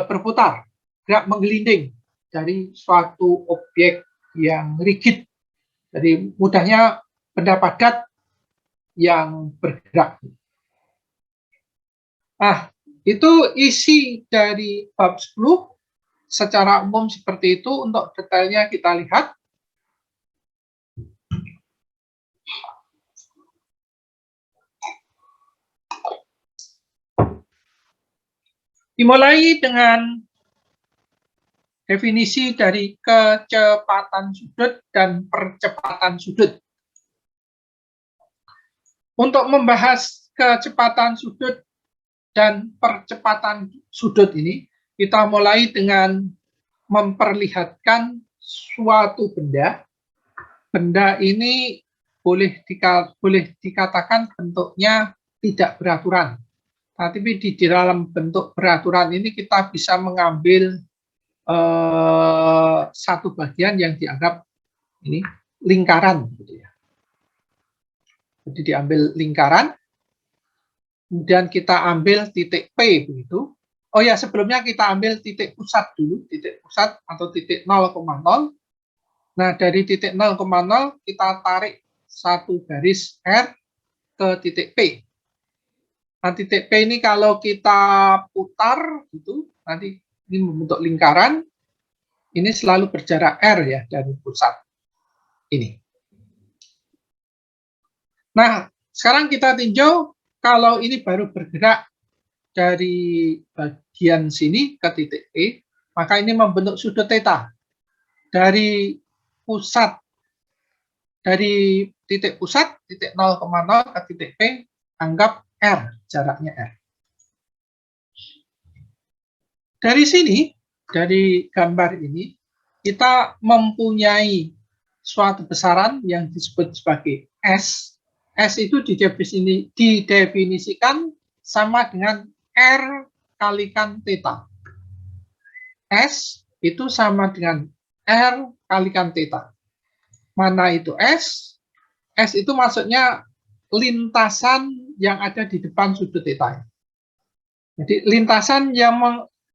berputar, gerak menggelinding dari suatu objek yang rigid. Jadi mudahnya benda padat yang bergerak. Nah, itu isi dari bab 10. Secara umum seperti itu. Untuk detailnya kita lihat. Dimulai dengan definisi dari kecepatan sudut dan percepatan sudut. Untuk membahas kecepatan sudut dan percepatan sudut ini, kita mulai dengan memperlihatkan suatu benda. Benda ini boleh dikatakan bentuknya tidak beraturan. Tapi di dalam bentuk beraturan ini kita bisa mengambil satu bagian yang dianggap ini lingkaran, gitu ya. Jadi diambil lingkaran, kemudian kita ambil titik P begitu. Oh ya, sebelumnya kita ambil titik pusat dulu, titik pusat atau titik 0,0. Nah, dari titik 0,0 kita tarik satu garis R ke titik P. Nah, titik P ini kalau kita putar gitu, nanti ini membentuk lingkaran. Ini selalu berjarak R ya dari pusat ini. Nah, sekarang kita tinjau kalau ini baru bergerak dari bagian sini ke titik P, maka ini membentuk sudut theta. Dari pusat, dari titik pusat, titik 0,0 ke titik P, anggap R, jaraknya R. Dari sini, dari gambar ini, kita mempunyai suatu besaran yang disebut sebagai S. S itu didefinisikan sama dengan R kalikan theta. S itu sama dengan R kalikan theta. Mana itu S? S itu maksudnya lintasan yang ada di depan sudut theta. Jadi lintasan yang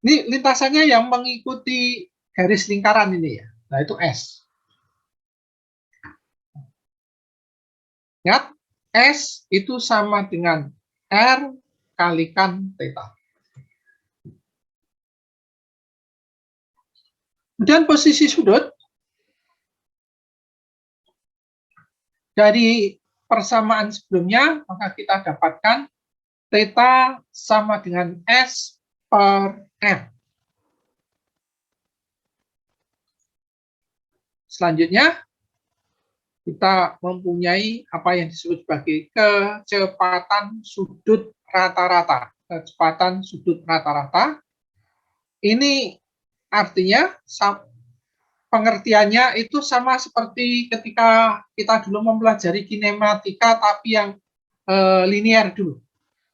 lintasannya yang mengikuti garis lingkaran ini ya. Nah, itu S. Ingat, S itu sama dengan R kalikan theta. Kemudian posisi sudut dari persamaan sebelumnya, maka kita dapatkan theta sama dengan S per R. Selanjutnya, kita mempunyai apa yang disebut sebagai kecepatan sudut rata-rata. Kecepatan sudut rata-rata. Ini artinya pengertiannya itu sama seperti ketika kita dulu mempelajari kinematika tapi yang linear dulu.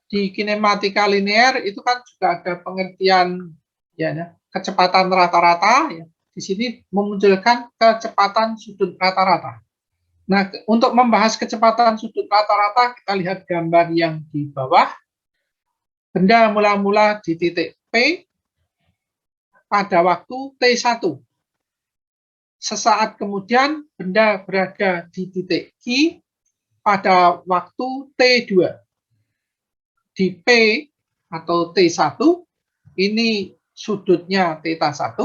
Di kinematika linear itu kan juga ada pengertian ya, kecepatan rata-rata ya. Di sini memunculkan kecepatan sudut rata-rata. Nah, untuk membahas kecepatan sudut rata-rata, kita lihat gambar yang di bawah. Benda mula-mula di titik P pada waktu T1. Sesaat kemudian, benda berada di titik Q pada waktu T2. Di P atau T1, ini sudutnya θ1.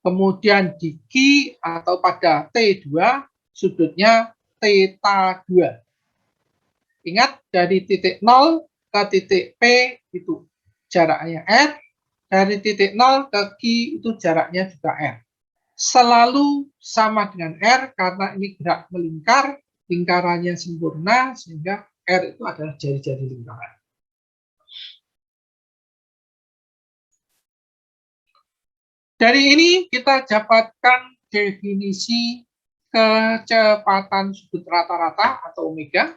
Kemudian di Q atau pada T2, sudutnya θ2. Ingat, dari titik 0 ke titik P itu jaraknya R, dari titik 0 ke Q itu jaraknya juga R. Selalu sama dengan R karena ini gerak melingkar, lingkarannya sempurna, sehingga R itu adalah jari-jari lingkaran. Dari ini kita dapatkan definisi kecepatan sudut rata-rata atau omega.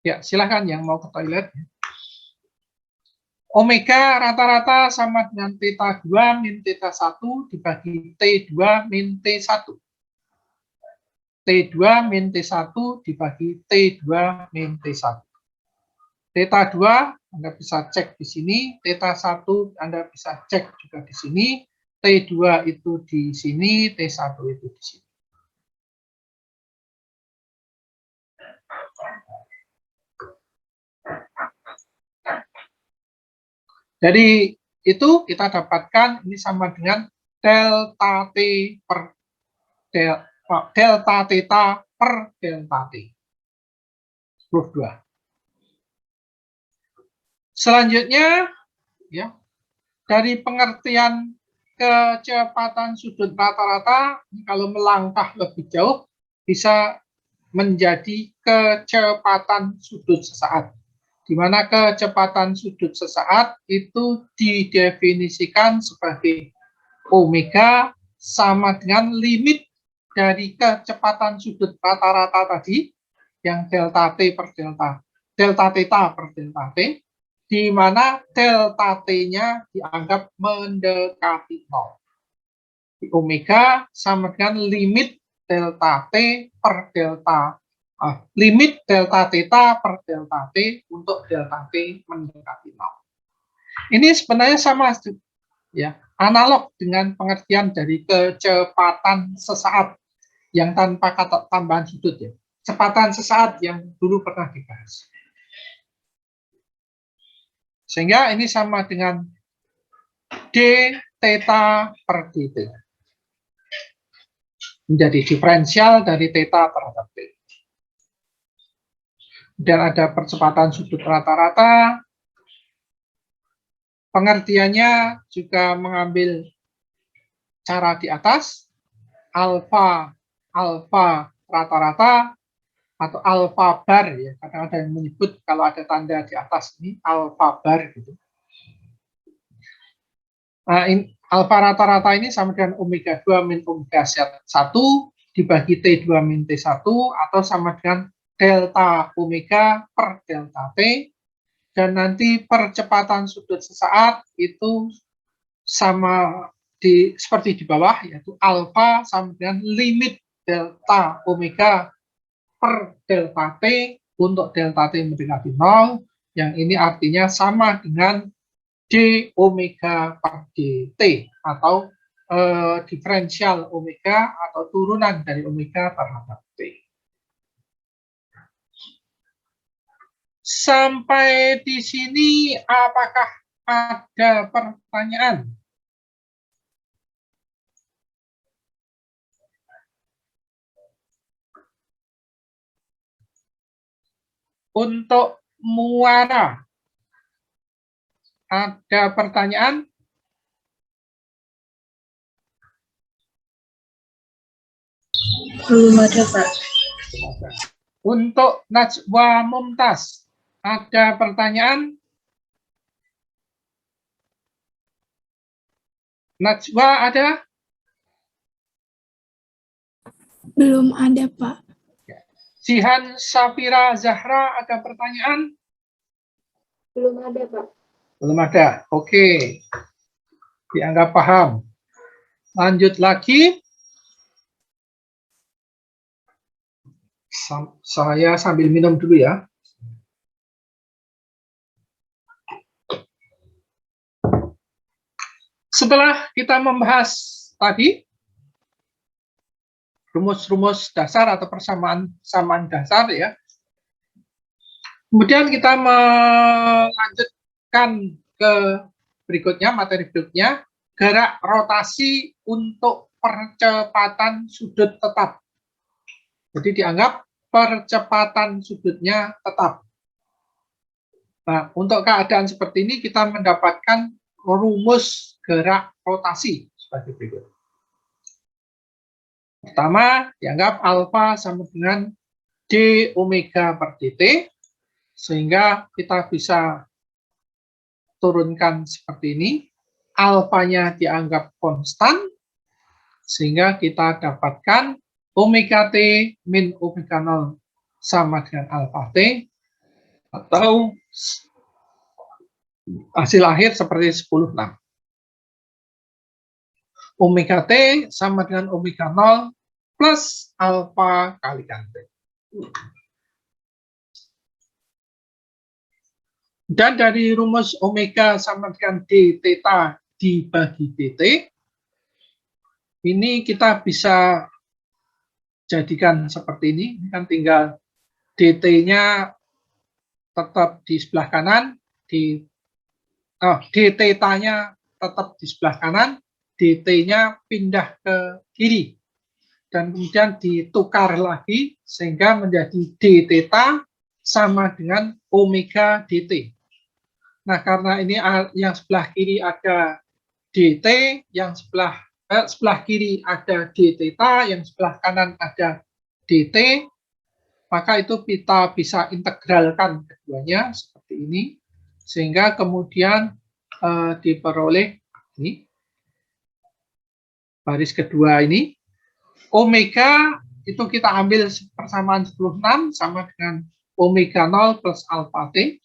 Ya, silahkan yang mau ke toilet. Omega rata-rata sama dengan theta 2 min theta 1 dibagi T2 min T1. T2 min T1 dibagi T2 min T1. Theta 2 Anda bisa cek di sini, theta 1 Anda bisa cek juga di sini, T2 itu di sini, T1 itu di sini. Dari itu kita dapatkan ini sama dengan delta T per delta theta per delta T. Proof 2. Selanjutnya, ya, dari pengertian kecepatan sudut rata-rata, kalau melangkah lebih jauh, bisa menjadi kecepatan sudut sesaat. Di mana kecepatan sudut sesaat itu didefinisikan sebagai omega sama dengan limit dari kecepatan sudut rata-rata tadi, yang delta T per delta theta per delta T, di mana delta T-nya dianggap mendekati 0. Di omega sama dengan limit delta T per delta limit delta theta per delta T untuk delta T mendekati 0. Ini sebenarnya sama, ya, analog dengan pengertian dari kecepatan sesaat yang tanpa kata tambahan sudut, ya. Kecepatan sesaat yang dulu pernah dibahas. Sehingga ini sama dengan d theta per dt. Menjadi diferensial dari theta terhadap t. Dan ada percepatan sudut rata-rata. Pengertiannya juga mengambil cara di atas, alfa rata-rata atau alfa bar, ya. Kadang ada yang menyebut kalau ada tanda di atas ini alfa bar gitu. Nah, alfa rata-rata ini sama dengan omega 2 min omega 1 dibagi T2 min T1 atau sama dengan delta omega per delta T, dan nanti percepatan sudut sesaat itu sama seperti di bawah, yaitu alfa sama dengan limit delta omega per delta T untuk delta T mendekati 0, yang ini artinya sama dengan d omega per dt atau diferensial omega atau turunan dari omega terhadap t. Sampai di sini apakah ada pertanyaan? Untuk muara, ada pertanyaan? Belum ada, Pak. Untuk Najwa Mumtaz, ada pertanyaan? Najwa ada? Belum ada, Pak. Jihan Safira Zahra, ada pertanyaan? Belum ada, Pak. Belum ada. Oke. Dianggap paham. Lanjut lagi. Saya sambil minum dulu ya. Setelah kita membahas tadi rumus-rumus dasar atau persamaan dasar, ya. Kemudian kita melanjutkan ke berikutnya, materi berikutnya, gerak rotasi untuk percepatan sudut tetap. Jadi dianggap percepatan sudutnya tetap. Nah, untuk keadaan seperti ini kita mendapatkan rumus gerak rotasi sebagai berikut. Pertama, dianggap alfa sama dengan d omega per dt, sehingga kita bisa turunkan seperti ini. alfanya dianggap konstan, sehingga kita dapatkan omega T min omega 0 sama dengan alfa T, atau hasil akhir seperti 10/6. Omega T sama dengan omega 0 plus alfa kalikan T. Dan dari rumus omega sama dengan d theta dibagi dt, ini kita bisa jadikan seperti ini. Ini kan tinggal dt-nya tetap di sebelah kanan, d theta-nya tetap di sebelah kanan, dt-nya pindah ke kiri. Dan kemudian ditukar lagi sehingga menjadi d theta sama dengan omega dt. Nah, karena ini yang sebelah kiri ada dt, yang sebelah kiri ada d theta, yang sebelah kanan ada dt, maka itu kita bisa integralkan keduanya seperti ini, sehingga kemudian diperoleh ini baris kedua ini. Omega itu kita ambil persamaan 10/6 sama dengan omega 0 plus alfa T.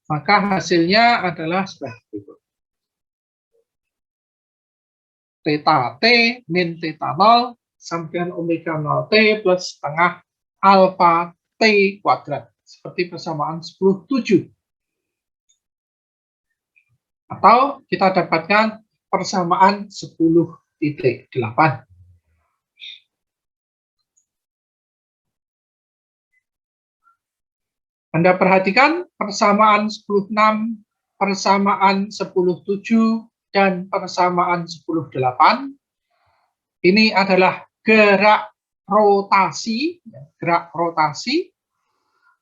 Maka hasilnya adalah seperti berikut. Theta T min theta 0 sama dengan omega 0 T plus setengah alfa T kuadrat. Seperti persamaan 10/7. Atau kita dapatkan persamaan 10/8. Anda perhatikan persamaan 10/6, persamaan 10/7, dan persamaan 10/8. Ini adalah gerak rotasi.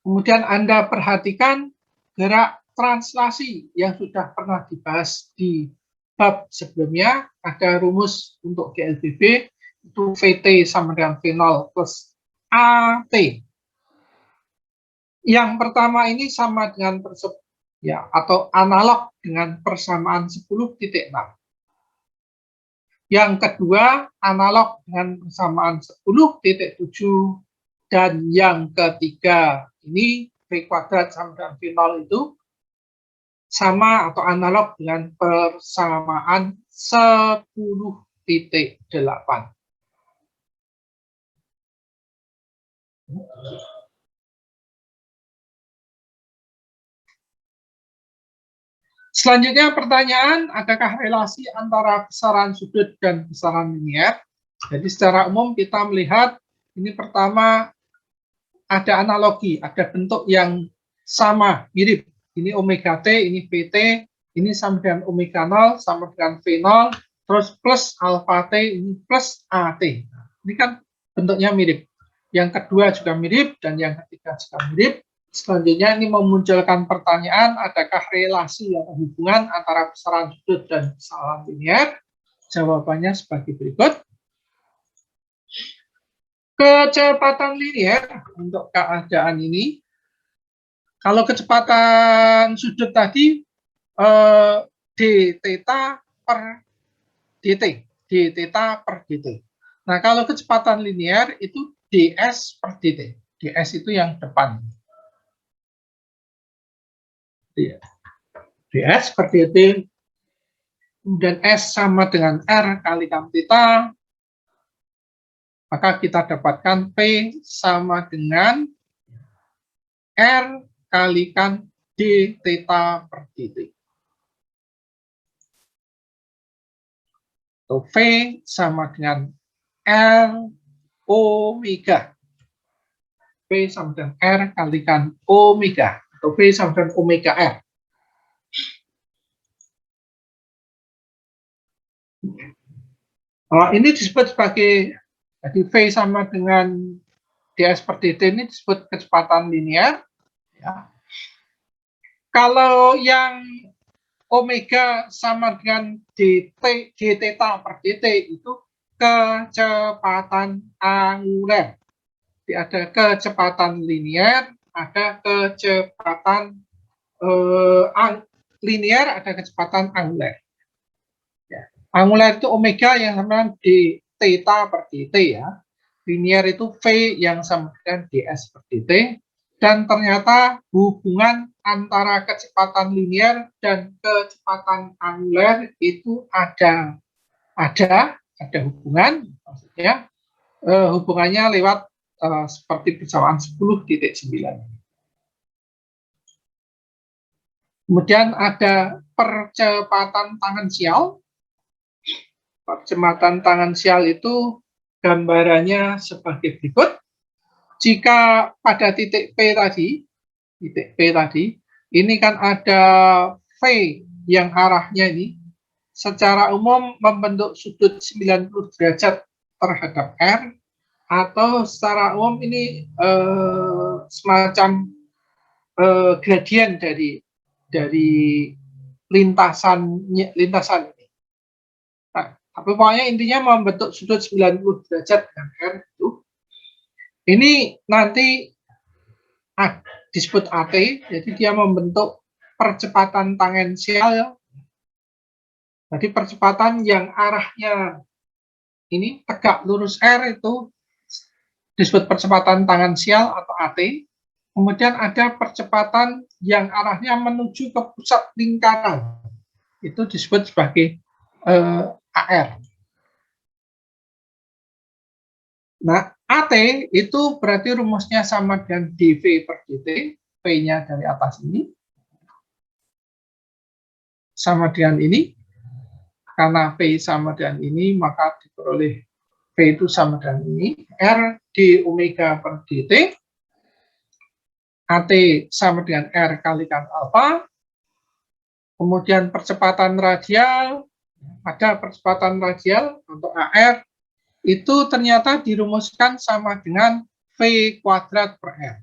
Kemudian Anda perhatikan gerak translasi yang sudah pernah dibahas di bab sebelumnya. Ada rumus untuk GLBB, itu VT sama dengan V0 plus AT. Yang pertama ini sama dengan atau analog dengan persamaan 10.6. Yang kedua analog dengan persamaan 10.7, dan yang ketiga ini V kuadrat sama dengan V0 itu sama atau analog dengan persamaan 10.8. Selanjutnya pertanyaan, adakah relasi antara besaran sudut dan besaran linier? Jadi secara umum kita melihat ini pertama ada analogi, ada bentuk yang sama, mirip. Ini omega T, ini VT, ini sama dengan omega 0, sama dengan V0, terus plus alfa T, ini plus AT. Ini kan bentuknya mirip. Yang kedua juga mirip, dan yang ketiga juga mirip. Selanjutnya ini memunculkan pertanyaan, adakah relasi atau hubungan antara besaran sudut dan besaran linier? Jawabannya sebagai berikut. Kecepatan linier untuk keadaan ini, kalau kecepatan sudut tadi d theta per dt, d theta per dt. Nah, kalau kecepatan linier itu ds per dt. ds itu yang depan. ds per dt, kemudian S sama dengan R kalikan theta, maka kita dapatkan P sama dengan R kalikan D theta per dt. Atau V sama dengan R omega. P sama dengan R kalikan omega. Atau V sama dengan omega R. Ini disebut sebagai, jadi V sama dengan ds per dt ini disebut kecepatan linier. Ya. Kalau yang omega sama dengan d theta per dt itu kecepatan angular. Jadi ada kecepatan linier, ada kecepatan linear, ada kecepatan angular. Ya. Angular itu omega yang sama dengan d theta per dt ya. Linear itu v yang sama dengan ds per dt. Dan ternyata hubungan antara kecepatan linear dan kecepatan angular itu ada hubungan, maksudnya hubungannya lewat seperti persamaan 10.9. Kemudian ada percepatan tangensial. Percepatan tangensial itu gambarannya sebagai berikut. Jika pada titik P tadi, ini kan ada V yang arahnya ini secara umum membentuk sudut 90 derajat terhadap R, atau secara umum ini semacam gradien dari lintasan ini. Nah, tapi pokoknya intinya membentuk sudut 90 derajat dengan R itu. Ini nanti disebut AT, jadi dia membentuk percepatan tangensial. Jadi percepatan yang arahnya ini tegak lurus R itu disebut percepatan tangensial atau AT. Kemudian ada percepatan yang arahnya menuju ke pusat lingkaran, itu disebut sebagai AR. Nah, AT itu berarti rumusnya sama dengan dV per dt, V-nya dari atas ini, sama dengan ini. Karena V sama dengan ini, maka diperoleh V itu sama dengan ini, R d omega per dt. AT sama dengan R kalikan alfa. Kemudian percepatan radial, ada percepatan radial untuk AR, itu ternyata dirumuskan sama dengan V kuadrat per R.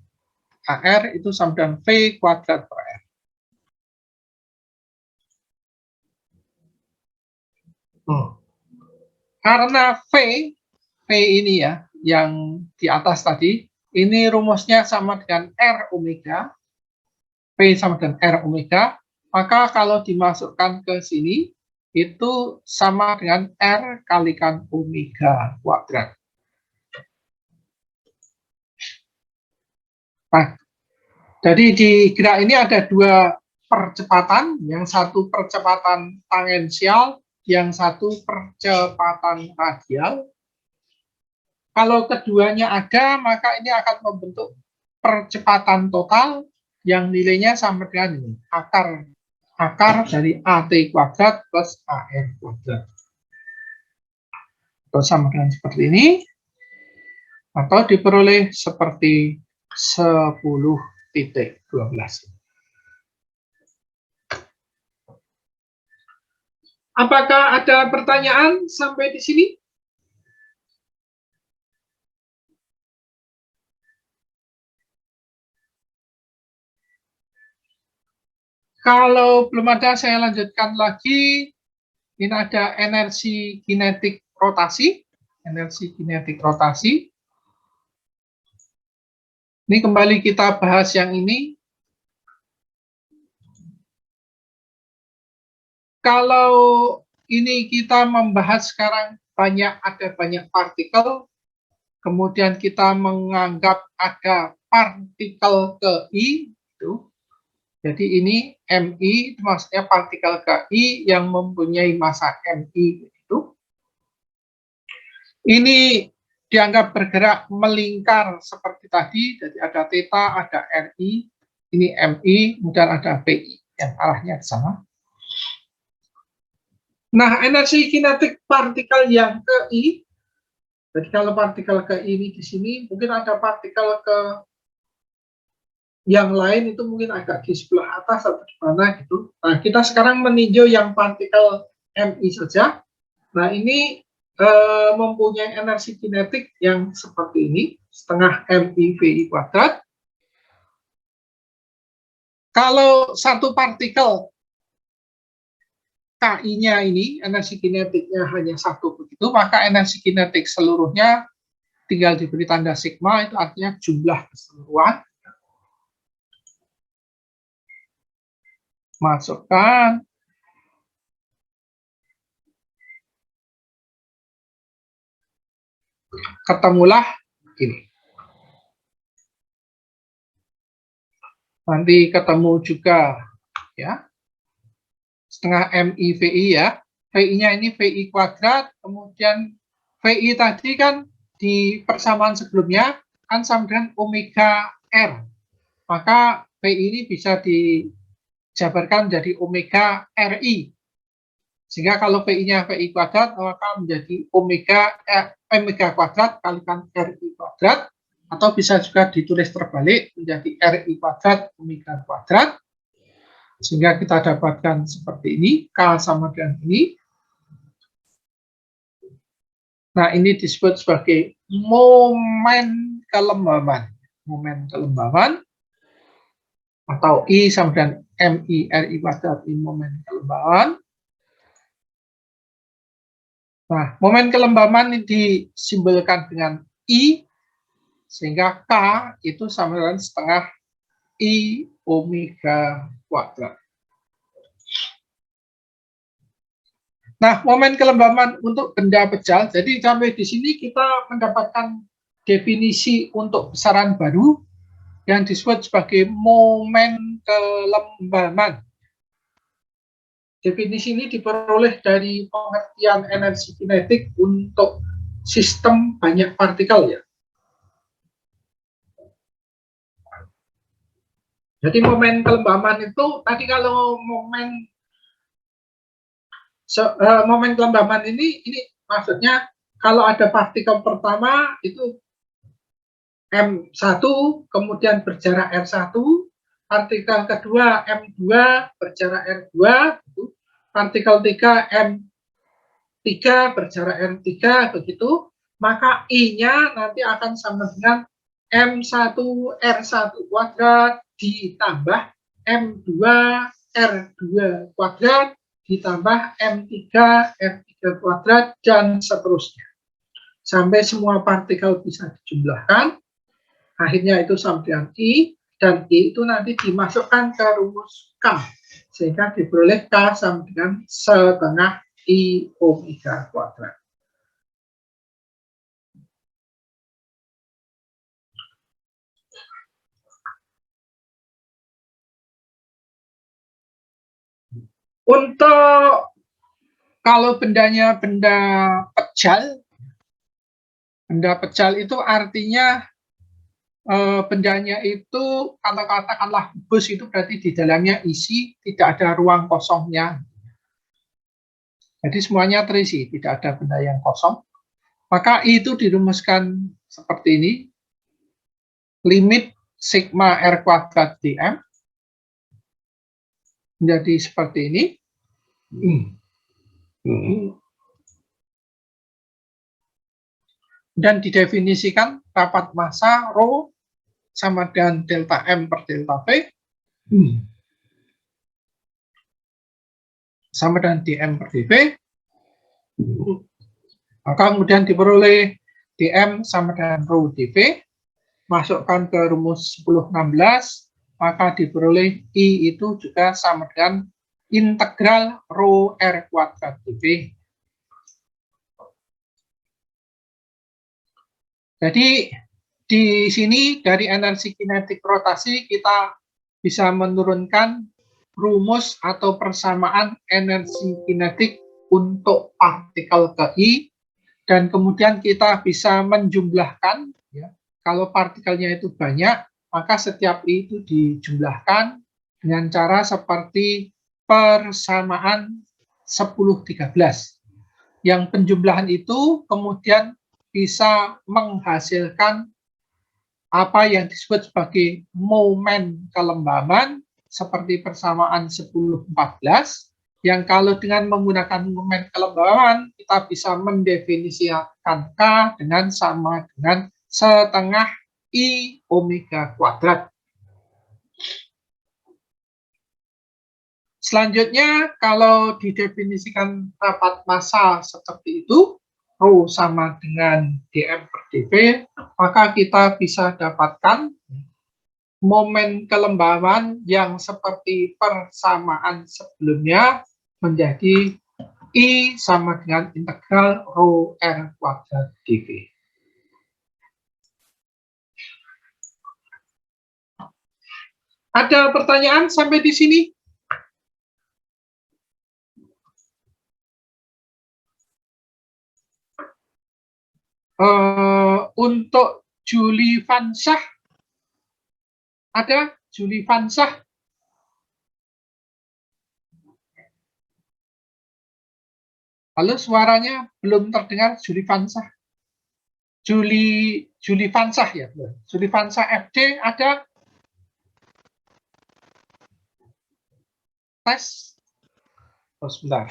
AR itu sama dengan V kuadrat per R. Karena V ini ya, yang di atas tadi, ini rumusnya sama dengan R omega, V sama dengan R omega, maka kalau dimasukkan ke sini, itu sama dengan R kalikan omega kuadrat. Nah, jadi di gerak ini ada dua percepatan, yang satu percepatan tangensial, yang satu percepatan radial. Kalau keduanya ada, maka ini akan membentuk percepatan total yang nilainya sama dengan ini, akar dari AT kuadrat plus AR kuadrat. Atau sama dengan seperti ini, atau diperoleh seperti 10.12. Apakah ada pertanyaan sampai di sini? Kalau belum ada, saya lanjutkan lagi. Ini ada energi kinetik rotasi. Energi kinetik rotasi. Ini kembali kita bahas yang ini. Kalau ini kita membahas sekarang ada banyak partikel, kemudian kita menganggap ada partikel KI, itu. Jadi ini MI, itu maksudnya partikel KI yang mempunyai massa MI itu. Ini dianggap bergerak melingkar seperti tadi, jadi ada theta, ada RI, ini MI, kemudian ada PI yang arahnya ke sana. Nah, energi kinetik partikel yang KI, jadi kalau partikel KI ini di sini, mungkin ada partikel ke yang lain itu mungkin agak di sebelah atas atau di mana gitu. Nah, kita sekarang meninjau yang partikel MI saja. Nah, ini mempunyai energi kinetik yang seperti ini, setengah MI VI kuadrat. Kalau satu partikel KI-nya ini, energi kinetiknya hanya satu begitu, maka energi kinetik seluruhnya tinggal diberi tanda sigma, itu artinya jumlah keseluruhan. Masukkan. Ketemulah ini. Nanti ketemu juga ya. Setengah MI VI ya. VI-nya ini VI kuadrat, kemudian VI tadi kan di persamaan sebelumnya kan sama dengan omega R. Maka VI ini bisa dijabarkan menjadi omega RI. Sehingga kalau VI-nya VI kuadrat, maka menjadi omega kuadrat kalikan RI kuadrat, atau bisa juga ditulis terbalik menjadi RI kuadrat omega kuadrat. Sehingga kita dapatkan seperti ini, K sama dengan ini. Nah, ini disebut sebagai momen kelembaban. Momen kelembaban, atau I sama dengan MI RI kuadrat, ini momen kelembaban. Nah, momen kelembaban ini disimbolkan dengan I, sehingga K itu sama dengan setengah I omega kuadrat. Nah, momen kelembaban untuk benda pejal, jadi sampai di sini kita mendapatkan definisi untuk besaran baru yang disebut sebagai momen kelembaban. Definisi ini diperoleh dari pengertian energi kinetik untuk sistem banyak partikel ya. Jadi momen kelembaban itu tadi kalau momen kelembaban ini maksudnya kalau ada partikel pertama itu M1 kemudian berjarak R1, partikel kedua M2 berjarak R2, partikel 3 M3 berjarak M3 begitu, maka I-nya nanti akan sama dengan M1 R1 kuadrat ditambah M2 R2 kuadrat ditambah M3 R3 kuadrat dan seterusnya. Sampai semua partikel bisa dijumlahkan, akhirnya itu sama dengan I, dan I itu nanti dimasukkan ke rumus K, sehingga diperoleh K sama dengan setengah I omega kuadrat. Untuk kalau bendanya benda pejal itu artinya bendanya itu kalau katakanlah bus itu berarti di dalamnya isi, tidak ada ruang kosongnya. Jadi semuanya terisi, tidak ada benda yang kosong. Maka I itu dirumuskan seperti ini. Limit sigma R kuadrat dm menjadi seperti ini. Dan didefinisikan rapat massa rho sama dengan delta M per delta V sama dengan dm per dv. Maka kemudian diperoleh dm sama dengan rho dv, masukkan ke rumus 1016, maka diperoleh I itu juga sama dengan integral rho R kuadrat dv. Jadi di sini dari energi kinetik rotasi kita bisa menurunkan rumus atau persamaan energi kinetik untuk partikel ke I, dan kemudian kita bisa menjumlahkan ya. Kalau partikelnya itu banyak, maka setiap I itu dijumlahkan dengan cara seperti persamaan 10-13. Yang penjumlahan itu kemudian bisa menghasilkan apa yang disebut sebagai momen kelembaban seperti persamaan 10-14, yang kalau dengan menggunakan momen kelembaban kita bisa mendefinisikan K dengan sama dengan setengah I omega kuadrat. Selanjutnya kalau didefinisikan rapat massa seperti itu, rho sama dengan dm per dv, maka kita bisa dapatkan momen kelembaban yang seperti persamaan sebelumnya menjadi I sama dengan integral rho R kuadrat dV. Ada pertanyaan sampai di sini? Untuk Julie Fansah, ada Julie Fansah? Halo, suaranya belum terdengar. Julie Fansah. Julie Fansah ya, Julie Fansah FD ada? Tes. Oh, sebentar.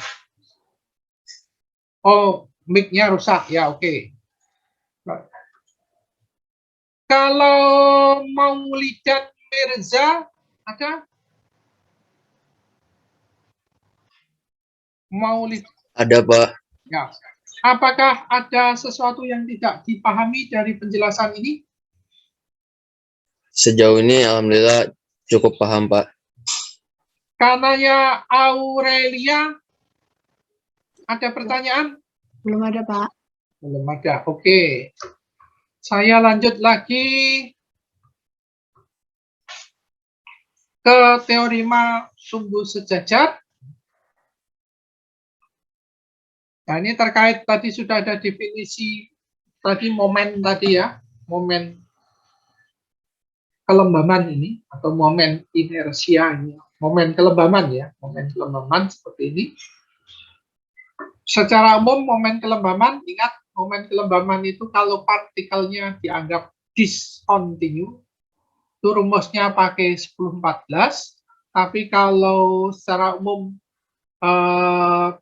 Oh, mic-nya rusak ya, oke. Kalau Maulidat Mirza ada? Ada, Pak. Ya. Apakah ada sesuatu yang tidak dipahami dari penjelasan ini? Sejauh ini alhamdulillah cukup paham, Pak. Kananya Aurelia, ada pertanyaan? Belum ada, Pak. Belum ada, oke. Saya lanjut lagi ke teorema sumbu sejajar. Nah, ini terkait tadi sudah ada definisi tadi momen tadi ya, momen kelembaban ini atau momen inersia ini, momen kelembaban ya, momen kelembaban seperti ini. Secara umum momen kelembaban, ingat momen kelembaban itu kalau partikelnya dianggap discontinue, itu rumusnya pakai 1014, tapi kalau secara umum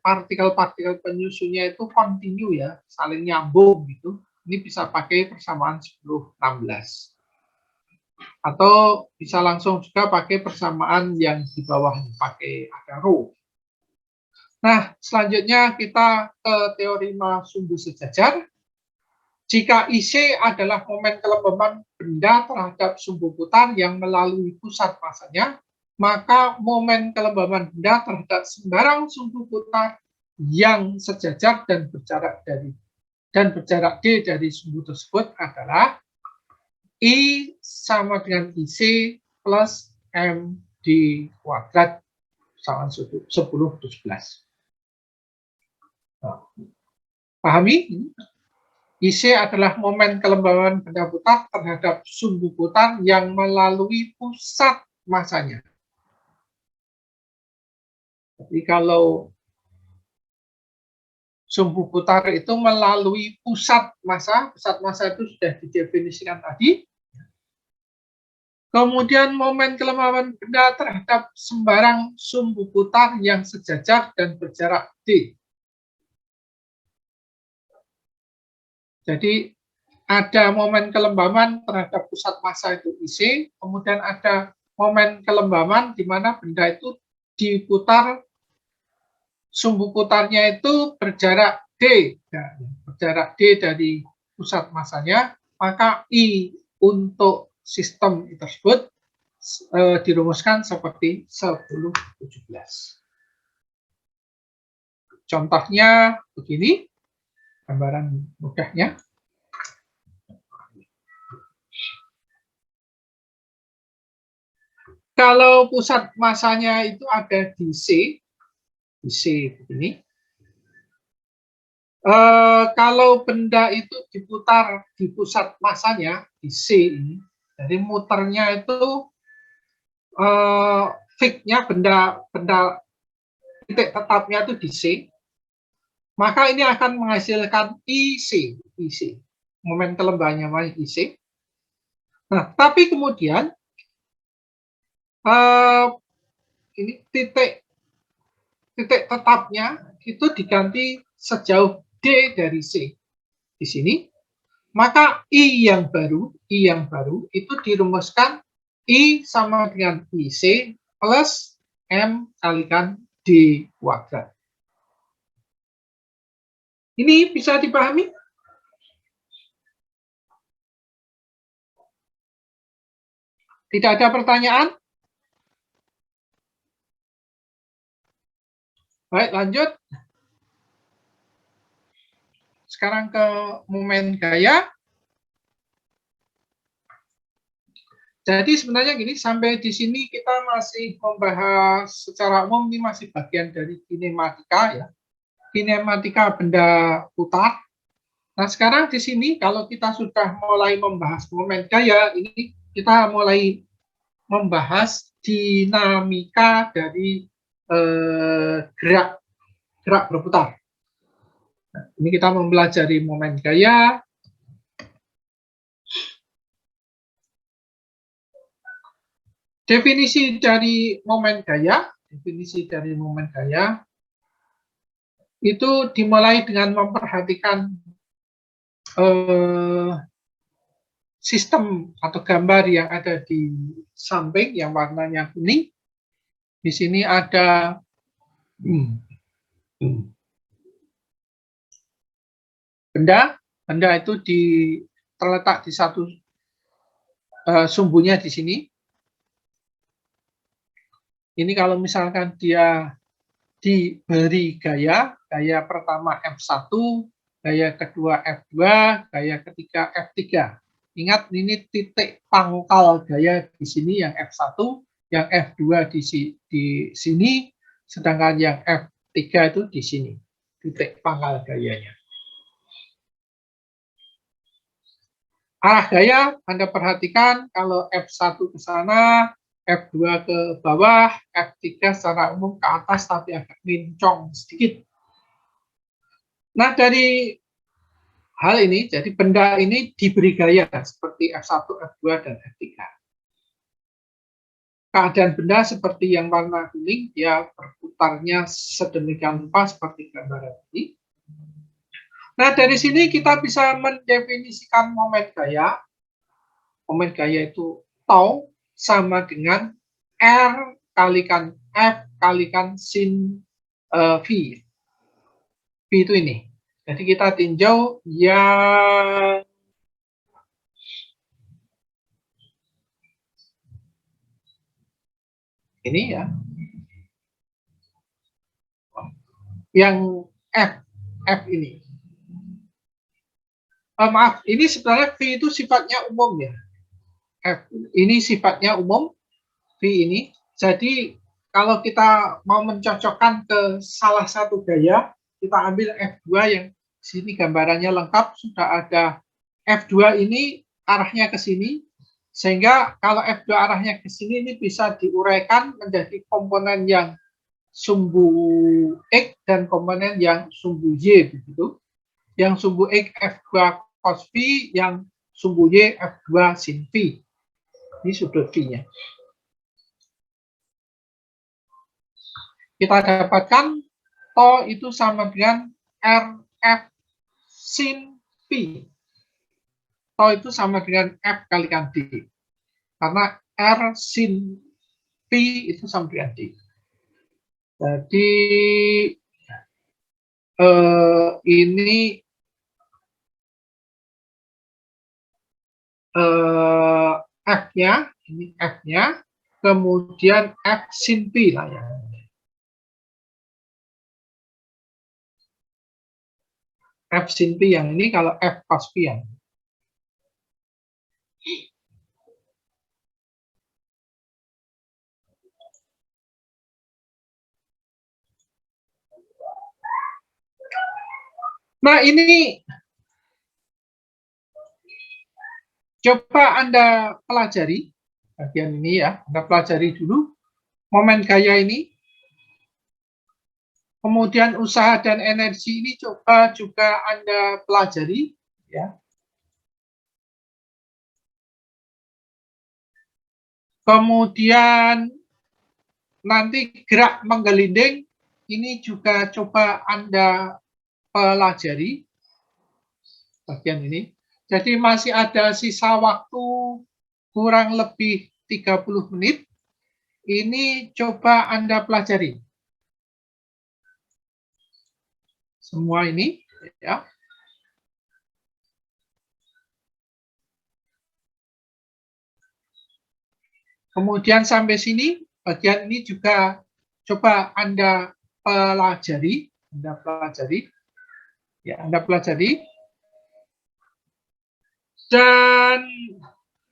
partikel-partikel penyusunnya itu continue ya, saling nyambung gitu, ini bisa pakai persamaan 1016. Atau bisa langsung juga pakai persamaan yang di bawah pakai ada rho. Nah, selanjutnya kita ke teorema sumbu sejajar. Jika IC adalah momen kelembaban benda terhadap sumbu putar yang melalui pusat masanya, maka momen kelembaban benda terhadap sembarang sumbu putar yang sejajar dan berjarak D dari sumbu tersebut adalah I sama dengan IC plus M di kuadrat sama 10/11. Pahami? IC adalah momen kelembaban benda putar terhadap sumbu putar yang melalui pusat masanya. Jadi kalau sumbu putar itu melalui pusat massa itu sudah didefinisikan tadi. Kemudian momen kelembaban benda terhadap sembarang sumbu putar yang sejajar dan berjarak D. Jadi ada momen kelembaban terhadap pusat massa itu IC, kemudian ada momen kelembaban di mana benda itu diputar, sumbu putarnya itu berjarak D, berjarak D dari pusat massanya, maka I untuk sistem tersebut dirumuskan seperti 10/17. Contohnya begini, gambaran mudahnya. Kalau pusat massanya itu ada di C begini. Kalau benda itu diputar di pusat massanya di C ini, jadi muternya itu fix-nya benda titik tetapnya itu di C, maka ini akan menghasilkan IC, momen kelembabannya IC. Nah, tapi kemudian ini titik tetapnya itu diganti sejauh D dari C di sini, maka I yang baru itu dirumuskan I sama dengan IC plus M kalikan D kuadrat. Ini bisa dipahami? Tidak ada pertanyaan? Baik, lanjut. Sekarang ke momen gaya. Jadi sebenarnya gini, sampai di sini kita masih membahas secara umum, ini masih bagian dari kinematika ya. Kinematika benda putar. Nah, sekarang di sini kalau kita sudah mulai membahas momen gaya, ini kita mulai membahas dinamika dari gerak berputar. Nah, ini kita mempelajari momen gaya. Definisi dari momen gaya itu dimulai dengan memperhatikan sistem atau gambar yang ada di samping yang warnanya kuning. Di sini ada benda itu terletak di satu sumbunya di sini. Ini kalau misalkan dia diberi gaya pertama F1, gaya kedua F2, gaya ketiga F3. Ingat, ini titik pangkal gaya di sini yang F1, yang F2 di sini, sedangkan yang F3 itu di sini, titik pangkal gayanya. Arah gaya, Anda perhatikan kalau F1 ke sana, F2 ke bawah, F3 secara umum ke atas, tapi agak mincong sedikit. Nah, dari hal ini, jadi benda ini diberi gaya seperti F1, F2, dan F3. Keadaan benda seperti yang warna kuning, dia berputarnya sedemikian rupa seperti gambaran ini. Nah, dari sini kita bisa mendefinisikan momen gaya. Momen gaya itu tau sama dengan R kalikan F kalikan sin V. V itu ini. Jadi kita tinjau yang ini ya. Yang F ini. Maaf, ini sebenarnya V itu sifatnya umum ya. F ini sifatnya umum, V ini. Jadi kalau kita mau mencocokkan ke salah satu gaya, kita ambil F2 yang sini gambarannya lengkap, sudah ada F2 ini arahnya ke sini, sehingga kalau F2 arahnya ke sini ini bisa diuraikan menjadi komponen yang sumbu X dan komponen yang sumbu Y begitu. Yang sumbu X F2 cos V, yang sumbu Y F2 sin V. Ini sudut V-nya. Kita dapatkan to itu sama dengan RF sin V. To itu sama dengan F kalikan D. Karena R sin V itu sama dengan D. Jadi ini F-nya, ini F-nya, kemudian F sin P lah ya. F sin P yang ini, kalau F cos P yang ini. Nah, ini coba Anda pelajari bagian ini ya. Anda pelajari dulu momen gaya ini. Kemudian usaha dan energi ini coba juga Anda pelajari ya. Kemudian nanti gerak menggelinding ini juga coba Anda pelajari bagian ini. Jadi masih ada sisa waktu kurang lebih 30 menit. Ini coba Anda pelajari. Semua ini ya. Kemudian sampai sini, bagian ini juga coba Anda pelajari. Anda pelajari. Dan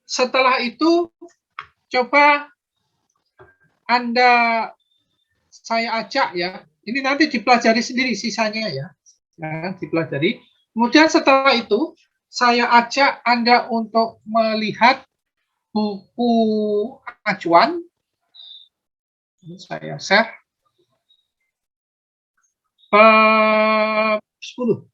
setelah itu, coba saya ajak ya. Ini nanti dipelajari sendiri sisanya ya. Dipelajari. Kemudian setelah itu, saya ajak Anda untuk melihat buku acuan. Ini saya share. Bab 10.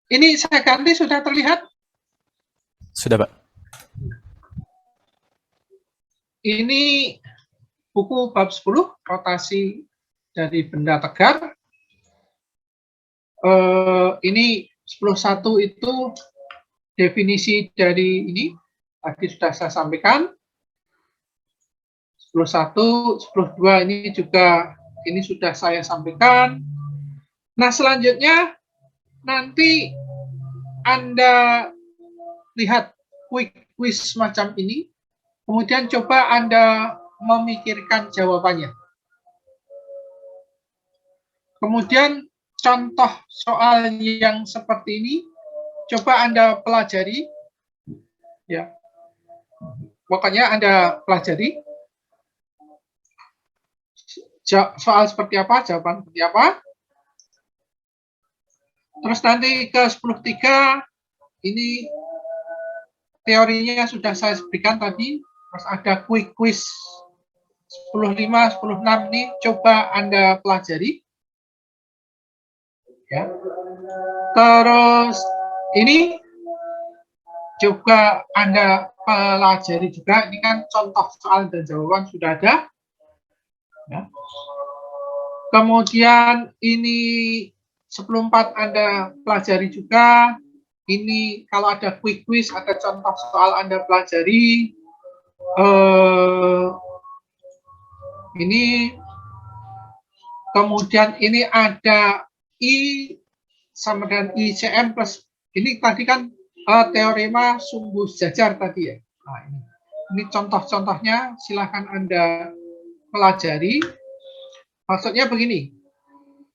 Ini saya ganti, sudah terlihat? Sudah, Pak. Ini buku bab 10, rotasi dari benda tegar. Ini 10.1 itu definisi dari ini, tadi sudah saya sampaikan. 10.1, 10.2 ini juga, ini sudah saya sampaikan. Nah, selanjutnya nanti Anda lihat quiz semacam ini, kemudian coba Anda memikirkan jawabannya. Kemudian contoh soal yang seperti ini, coba Anda pelajari. Ya, pokoknya Anda pelajari. Soal seperti apa, jawaban seperti apa. Terus nanti ke 10.3, ini teorinya sudah saya berikan tadi. Terus ada quiz 10.5, 10.6 ini coba Anda pelajari. Ya. Terus ini coba Anda pelajari juga. Ini kan contoh soal dan jawaban sudah ada. Ya. Kemudian ini 10.4 Anda pelajari juga. Ini kalau ada quiz, ada contoh soal Anda pelajari. Ini kemudian ini ada I sama dengan ICM plus, ini tadi kan teorema sumbu sejajar tadi ya. Nah, ini contoh-contohnya, silahkan Anda pelajari. Maksudnya begini,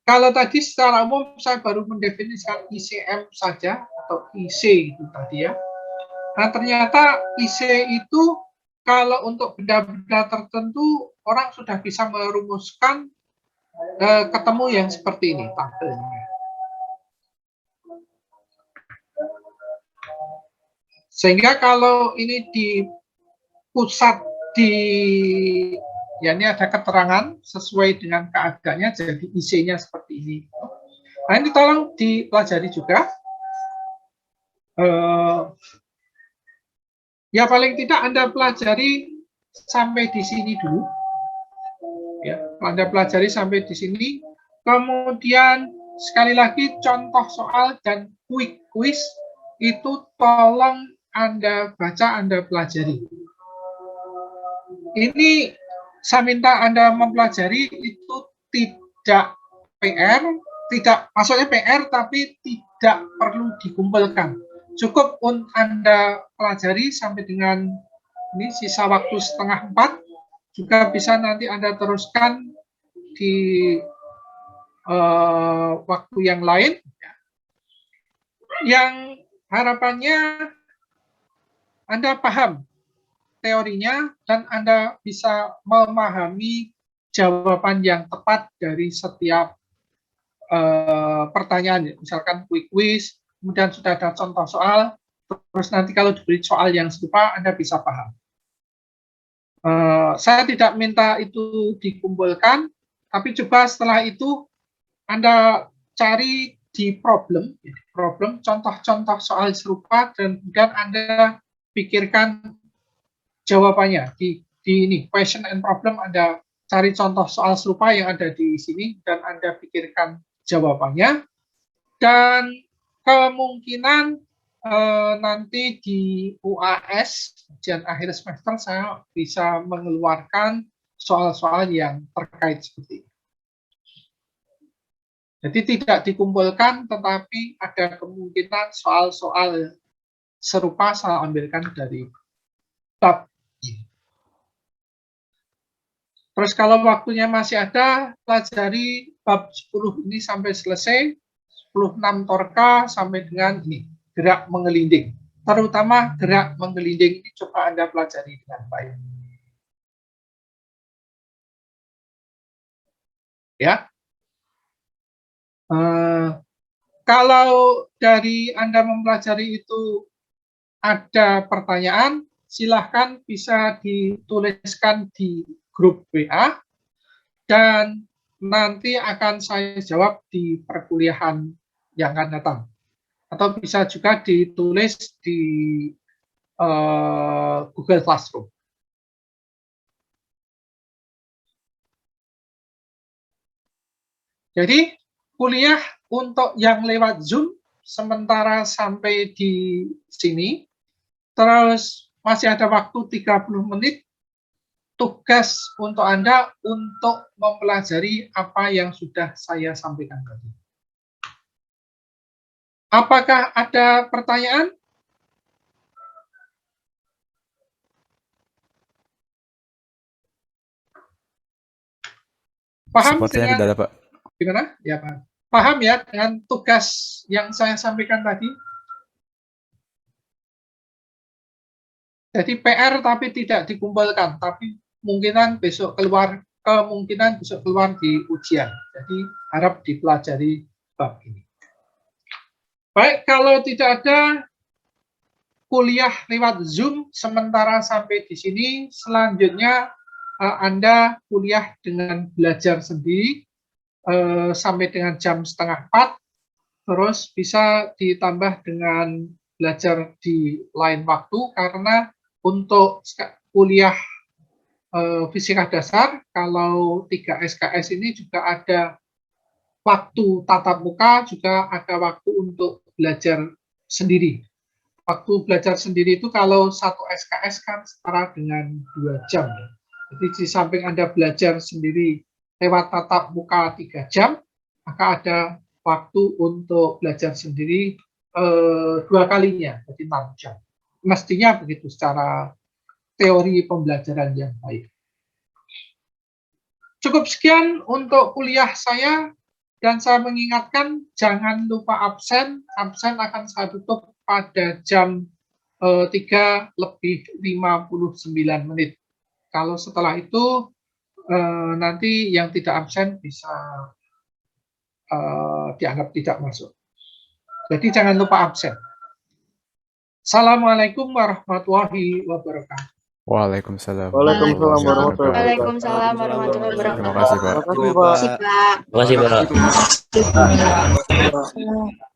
kalau tadi secara umum saya baru mendefinisikan ICM saja atau IC itu tadi ya. Nah, ternyata IC itu kalau untuk benda-benda tertentu orang sudah bisa merumuskan ketemu yang seperti ini tabelnya. Sehingga kalau ini di pusat di, ya ini ada keterangan sesuai dengan keadaannya, jadi IC-nya seperti ini. Nah, ini tolong dipelajari juga. Ya paling tidak Anda pelajari sampai di sini dulu. Ya, Anda pelajari sampai di sini. Kemudian sekali lagi contoh soal dan quiz itu tolong Anda baca, Anda pelajari. Ini saya minta Anda mempelajari itu tidak PR, tidak maksudnya PR tapi tidak perlu dikumpulkan. Cukup untuk Anda pelajari sampai dengan ini sisa waktu 3:30, juga bisa nanti Anda teruskan di waktu yang lain. Yang harapannya Anda paham teorinya dan Anda bisa memahami jawaban yang tepat dari setiap pertanyaan. Misalkan quiz, kemudian sudah ada contoh soal, terus nanti kalau diberi soal yang serupa Anda bisa paham. Saya tidak minta itu dikumpulkan, tapi coba setelah itu Anda cari di problem contoh-contoh soal serupa dan kemudian Anda pikirkan jawabannya di ini question and problem. Anda cari contoh soal serupa yang ada di sini dan Anda pikirkan jawabannya, dan kemungkinan nanti di UAS ujian akhir semester saya bisa mengeluarkan soal-soal yang terkait seperti ini. Jadi tidak dikumpulkan, tetapi ada kemungkinan soal-soal serupa saya ambilkan dari bab ini. Terus kalau waktunya masih ada, pelajari bab 10 ini sampai selesai, 10-6 torka sampai dengan ini, gerak mengelinding. Terutama gerak mengelinding ini coba Anda pelajari dengan baik. Ya. Kalau dari Anda mempelajari itu ada pertanyaan, silahkan bisa dituliskan di grup WA dan nanti akan saya jawab di perkuliahan yang akan datang. Atau bisa juga ditulis di Google Classroom. Jadi kuliah untuk yang lewat Zoom sementara sampai di sini, terus masih ada waktu 30 menit, tugas untuk Anda untuk mempelajari apa yang sudah saya sampaikan tadi. Apakah ada pertanyaan? Paham Sepertinya dengan tidak ada, Pak. gimana? Ya, Pak. Paham ya dengan tugas yang saya sampaikan tadi? Jadi PR tapi tidak dikumpulkan, tapi kemungkinan besok keluar di ujian. Jadi harap dipelajari bab ini. Baik, kalau tidak ada kuliah lewat Zoom sementara sampai di sini, selanjutnya Anda kuliah dengan belajar sendiri sampai dengan jam 3:30, terus bisa ditambah dengan belajar di lain waktu, karena untuk kuliah fisika dasar, kalau 3 SKS ini juga ada waktu tatap muka, juga ada waktu untuk belajar sendiri. Waktu belajar sendiri itu kalau 1 SKS kan setara dengan 2 jam. Jadi di samping Anda belajar sendiri lewat tatap muka 3 jam, maka ada waktu untuk belajar sendiri 2 kalinya, jadi 6 jam. Mestinya begitu secara teori pembelajaran yang baik. Cukup sekian untuk kuliah saya, dan saya mengingatkan jangan lupa absen. Absen akan saya tutup pada jam 3:59 menit. Kalau setelah itu nanti yang tidak absen bisa dianggap tidak masuk. Jadi jangan lupa absen. Assalamualaikum warahmatullahi wabarakatuh. Waalaikumsalam. Waalaikumsalam warahmatullahi Waalaikumsalam warahmatullahi wabarakatuh. Terima kasih, Pak. Terima kasih, Pak. Terima kasih, Pak. Terima kasih, Pak. Terima kasih, Pak.